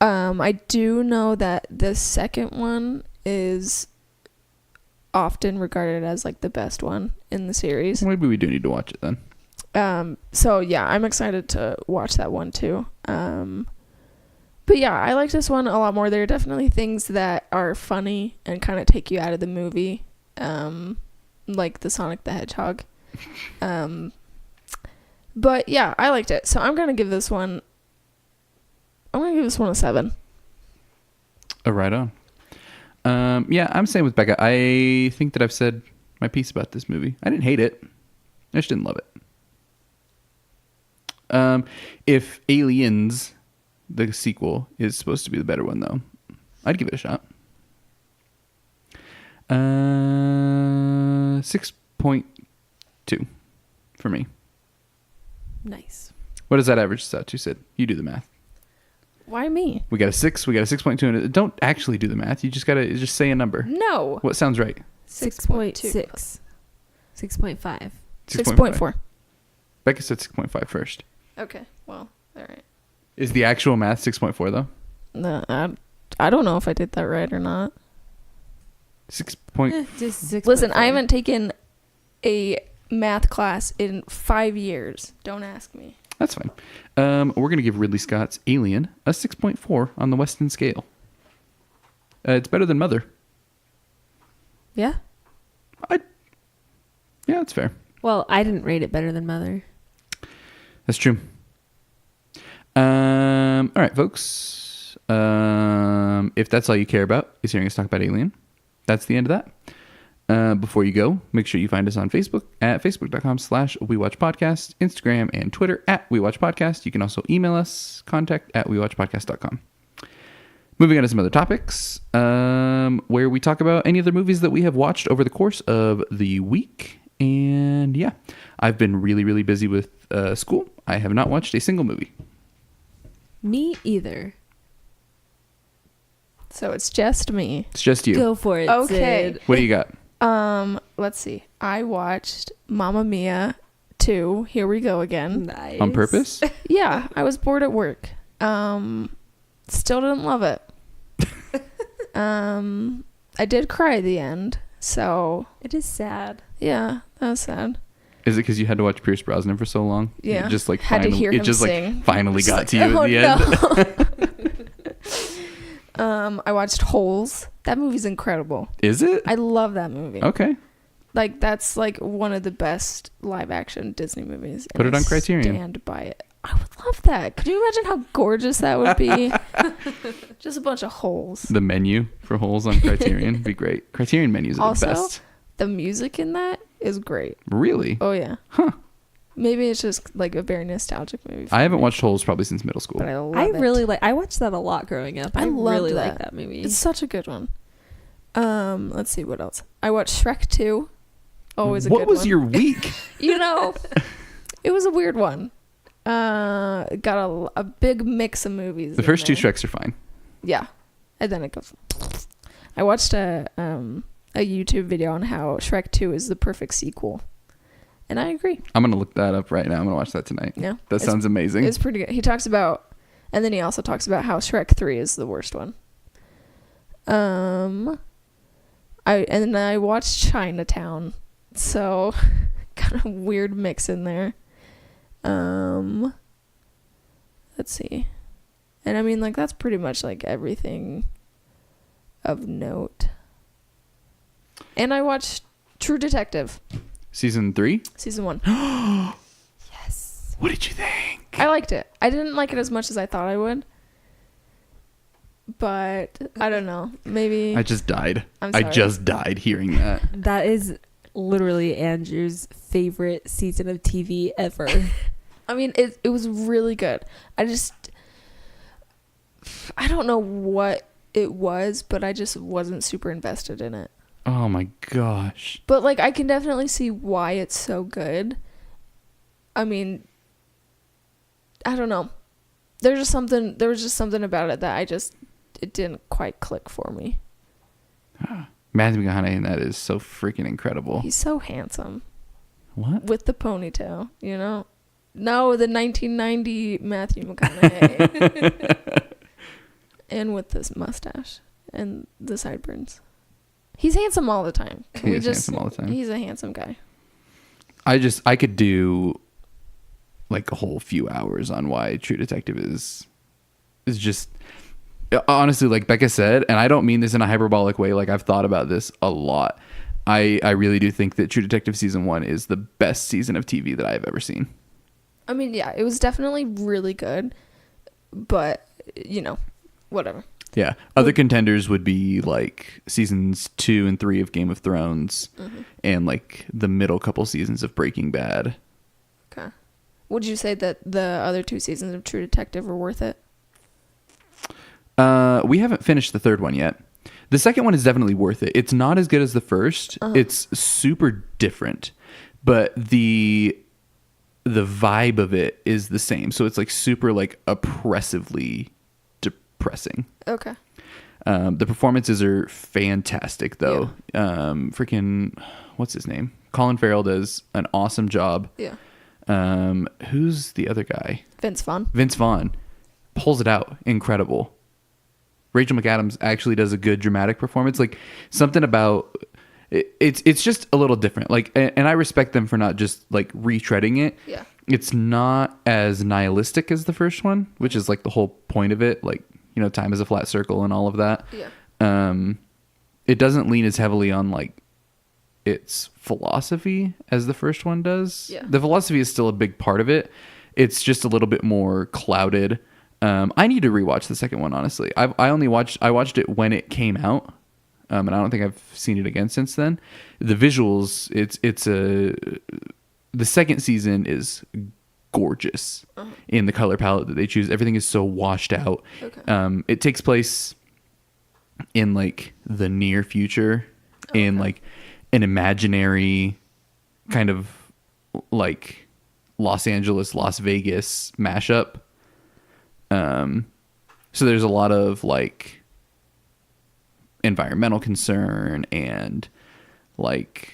I do know that the second one is often regarded as like the best one in the series. Maybe we do need to watch it then. So yeah, I'm excited to watch that one too. But yeah, I like this one a lot more. There are definitely things that are funny and kind of take you out of the movie. Like the Sonic the Hedgehog. But yeah, I liked it. So I'm going to give this one a 7. Right on. Yeah, I'm staying with Becca. I think that I've said my piece about this movie. I didn't hate it. I just didn't love it. If Aliens, the sequel, is supposed to be the better one, though, I'd give it a shot. 6.2 for me. Nice. What does that average out to, Sid? You do the math. Why me? We got a 6, we got a 6.2, and don't actually do the math. You just got to just say a number. No. What sounds right? 6.6. 6.5. 6.4. Becca said 6.5 first. Okay. Well, all right. Is the actual math 6.4 though? No, I don't know if I did that right or not. 6 point. Just 6. Listen, I haven't taken a math class in 5 years. Don't ask me. That's fine. We're gonna give Ridley Scott's Alien a 6.4 on the Weston scale. It's better than Mother. Yeah? Yeah, that's fair. Well, I didn't rate it better than Mother. That's true. All right, folks. If that's all you care about is hearing us talk about Alien, that's the end of that. Before you go, make sure you find us on Facebook at facebook.com/WeWatchPodcast, Instagram and Twitter at WeWatchPodcast. You can also email us, contact@WeWatchPodcast.com. Moving on to some other topics, where we talk about any other movies that we have watched over the course of the week. And yeah, I've been really, really busy with school. I have not watched a single movie. Me either. So it's just me. It's just you. Go for it, Okay. Sid. What do you got? Let's see. I watched Mamma Mia 2. Here we go again. Nice. On purpose? Yeah, I was bored at work. Still didn't love it. I did cry at the end, so It is sad. yeah, that was sad. Is it because you had to watch Pierce Brosnan for so long? Yeah. It just like Had to finally, hear it him just sing. like finally got to you Oh, at the end. no. I watched Holes. That movie's incredible. Is it? I love that movie. Okay. Like, that's like one of the best live action Disney movies. Put and it on I Criterion. Stand by it. I would love that. Could you imagine how gorgeous that would be? Just a bunch of holes. The menu for Holes on Criterion would be great. Criterion menus are Also, the best. the music in that is great. Really? Oh yeah. Huh. Maybe it's just like a very nostalgic movie. I haven't me, watched Holes probably since middle school. but I love I it. really like. I watched that a lot growing up. I I really loved like that. that movie. It's such a good one. Let's see what else. I watched Shrek 2. Always a what good was one. your week? You know, it was a weird one. Got a big mix of movies. The in first two there. Shreks are fine. Yeah, and then it goes. I watched a YouTube video on how Shrek 2 is the perfect sequel, and I agree. I'm gonna look that up right now. I'm gonna watch that tonight. Yeah, That sounds amazing. It's pretty good. He talks about, and then he also talks about how Shrek 3 is the worst one. I watched Chinatown, so kind of weird mix in there. Let's see. And I mean, like, that's pretty much like everything of note. And I watched True Detective Season 3. season 1. Yes. What did you think? I liked it. I didn't like it as much as I thought I would. But I don't know. Maybe I just died. I'm I sorry. just died hearing that. That is literally Andrew's favorite season of TV ever. I mean, it was really good. I don't know what it was, but I just wasn't super invested in it. Oh my gosh. But like, I can definitely see why it's so good. I mean, I don't know. There was just something about it that it didn't quite click for me. Matthew McConaughey in that is so freaking incredible. He's so handsome What? with the ponytail, you know? No, the 1990 Matthew McConaughey. And with this mustache and the sideburns. He's handsome all the time. He is handsome all the time. He's a handsome guy. I could do like a whole few hours on why True Detective is just honestly, like Becca said, and I don't mean this in a hyperbolic way, like I've thought about this a lot. I really do think that True Detective season 1 is the best season of TV that I've ever seen. I mean, yeah, it was definitely really good, but you know, whatever. Yeah. Other contenders would be like seasons 2 and 3 of Game of Thrones and like the middle couple seasons of Breaking Bad. Okay. Would you say that the other 2 seasons of True Detective were worth it? We haven't finished the third one yet. The second one is definitely worth it. It's not as good as the first. It's super different, but the vibe of it is the same. So it's like super like oppressively depressing. Okay. The performances are fantastic though. Freaking what's his name? Colin Farrell does an awesome job. Yeah. Who's the other guy? Vince Vaughn. Vince Vaughn pulls it out. Incredible. Rachel McAdams actually does a good dramatic performance. Like something about it's just a little different. Like, and I respect them for not just like retreading it. Yeah. It's not as nihilistic as the first one, which is like the whole point of it. Like, you know, time is a flat circle and all of that. Yeah. It doesn't lean as heavily on like its philosophy as the first one does. Yeah. The philosophy is still a big part of it. It's just a little bit more clouded. I need to rewatch the second one, honestly. I watched it when it came out, and I don't think I've seen it again since then. The visuals, the second season is gorgeous in the color palette that they choose. Everything is so washed out. Okay. It takes place in like the near future, in like an imaginary kind of like Los Angeles, Las Vegas mashup. So there's a lot of like environmental concern and like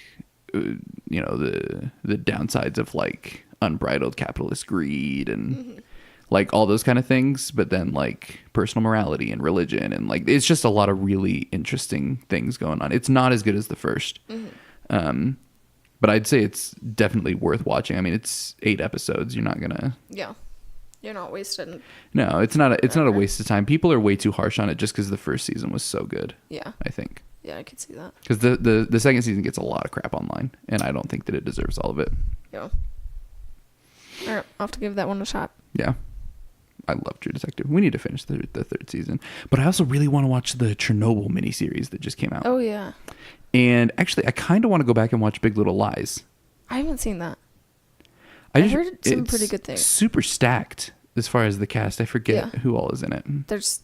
the downsides of like unbridled capitalist greed and like all those kind of things, but then like personal morality and religion, and like it's just a lot of really interesting things going on. It's not as good as the first, but I'd say it's definitely worth watching. I mean, it's 8 episodes. You're not gonna you're not wasting. No, it's not a waste of time. People are way too harsh on it just because the first season was so good. Yeah, I think. Yeah, I could see that. Because the second season gets a lot of crap online, and I don't think that it deserves all of it. Yeah. All right, I'll have to give that one a shot. Yeah. I love True Detective. We need to finish the third season. But I also really want to watch the Chernobyl miniseries that just came out. Oh, yeah. And actually, I kind of want to go back and watch Big Little Lies. I haven't seen that. I heard some pretty good things. Super stacked as far as the cast. I forget who all is in it. There's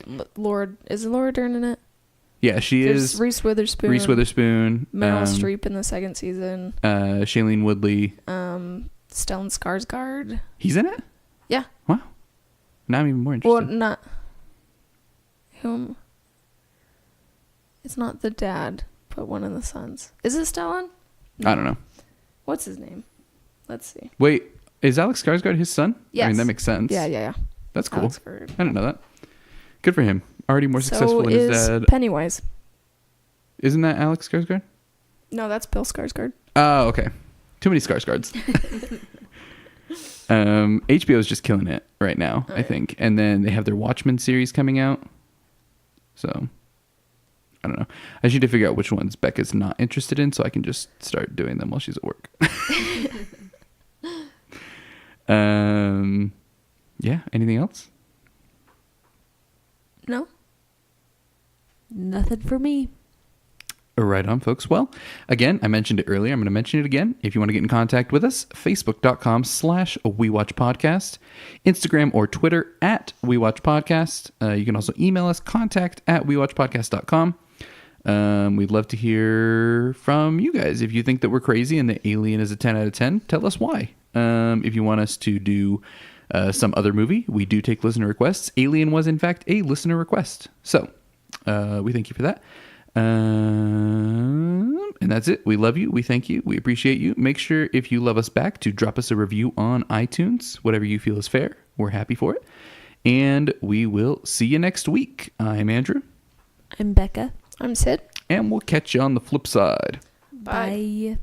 Is Laura Dern in it? Yeah, There's is. Reese Witherspoon. Meryl Streep in the second season. Shailene Woodley. Stellan Skarsgård. He's in it? Yeah. Wow. Now I'm even more interested. Well, not whom. It's not the dad, but one of the sons. Is it Stellan? No. I don't know. What's his name? Let's see. Wait, is Alex Skarsgård his son? Yes. I mean, that makes sense. Yeah. That's cool. Alex I didn't know that. Good for him. Already more so successful than his is dad. Pennywise. Isn't that Alex Skarsgård? No, that's Bill Skarsgård. Oh, okay. Too many Skarsgårds. HBO is just killing it right now, I think. And then they have their Watchmen series coming out. So, I don't know. I just need to figure out which ones Becca's not interested in so I can just start doing them while she's at work. Yeah. Anything else? No. Nothing for me. Right on, folks. Well, again, I mentioned it earlier. I'm going to mention it again. If you want to get in contact with us, facebook.com/WeWatchPodcast, Instagram or Twitter @WeWatchPodcast. You can also email us, contact@WeWatchPodcast.com. We'd love to hear from you guys. If you think that we're crazy and that Alien is a 10 out of 10, tell us why. If you want us to do some other movie, we do take listener requests. Alien was, in fact, a listener request. So we thank you for that. And that's it. We love you. We thank you. We appreciate you. Make sure, if you love us back, to drop us a review on iTunes. Whatever you feel is fair. We're happy for it. And we will see you next week. I'm Andrew. I'm Becca. I'm Sid. And we'll catch you on the flip side. Bye. Bye.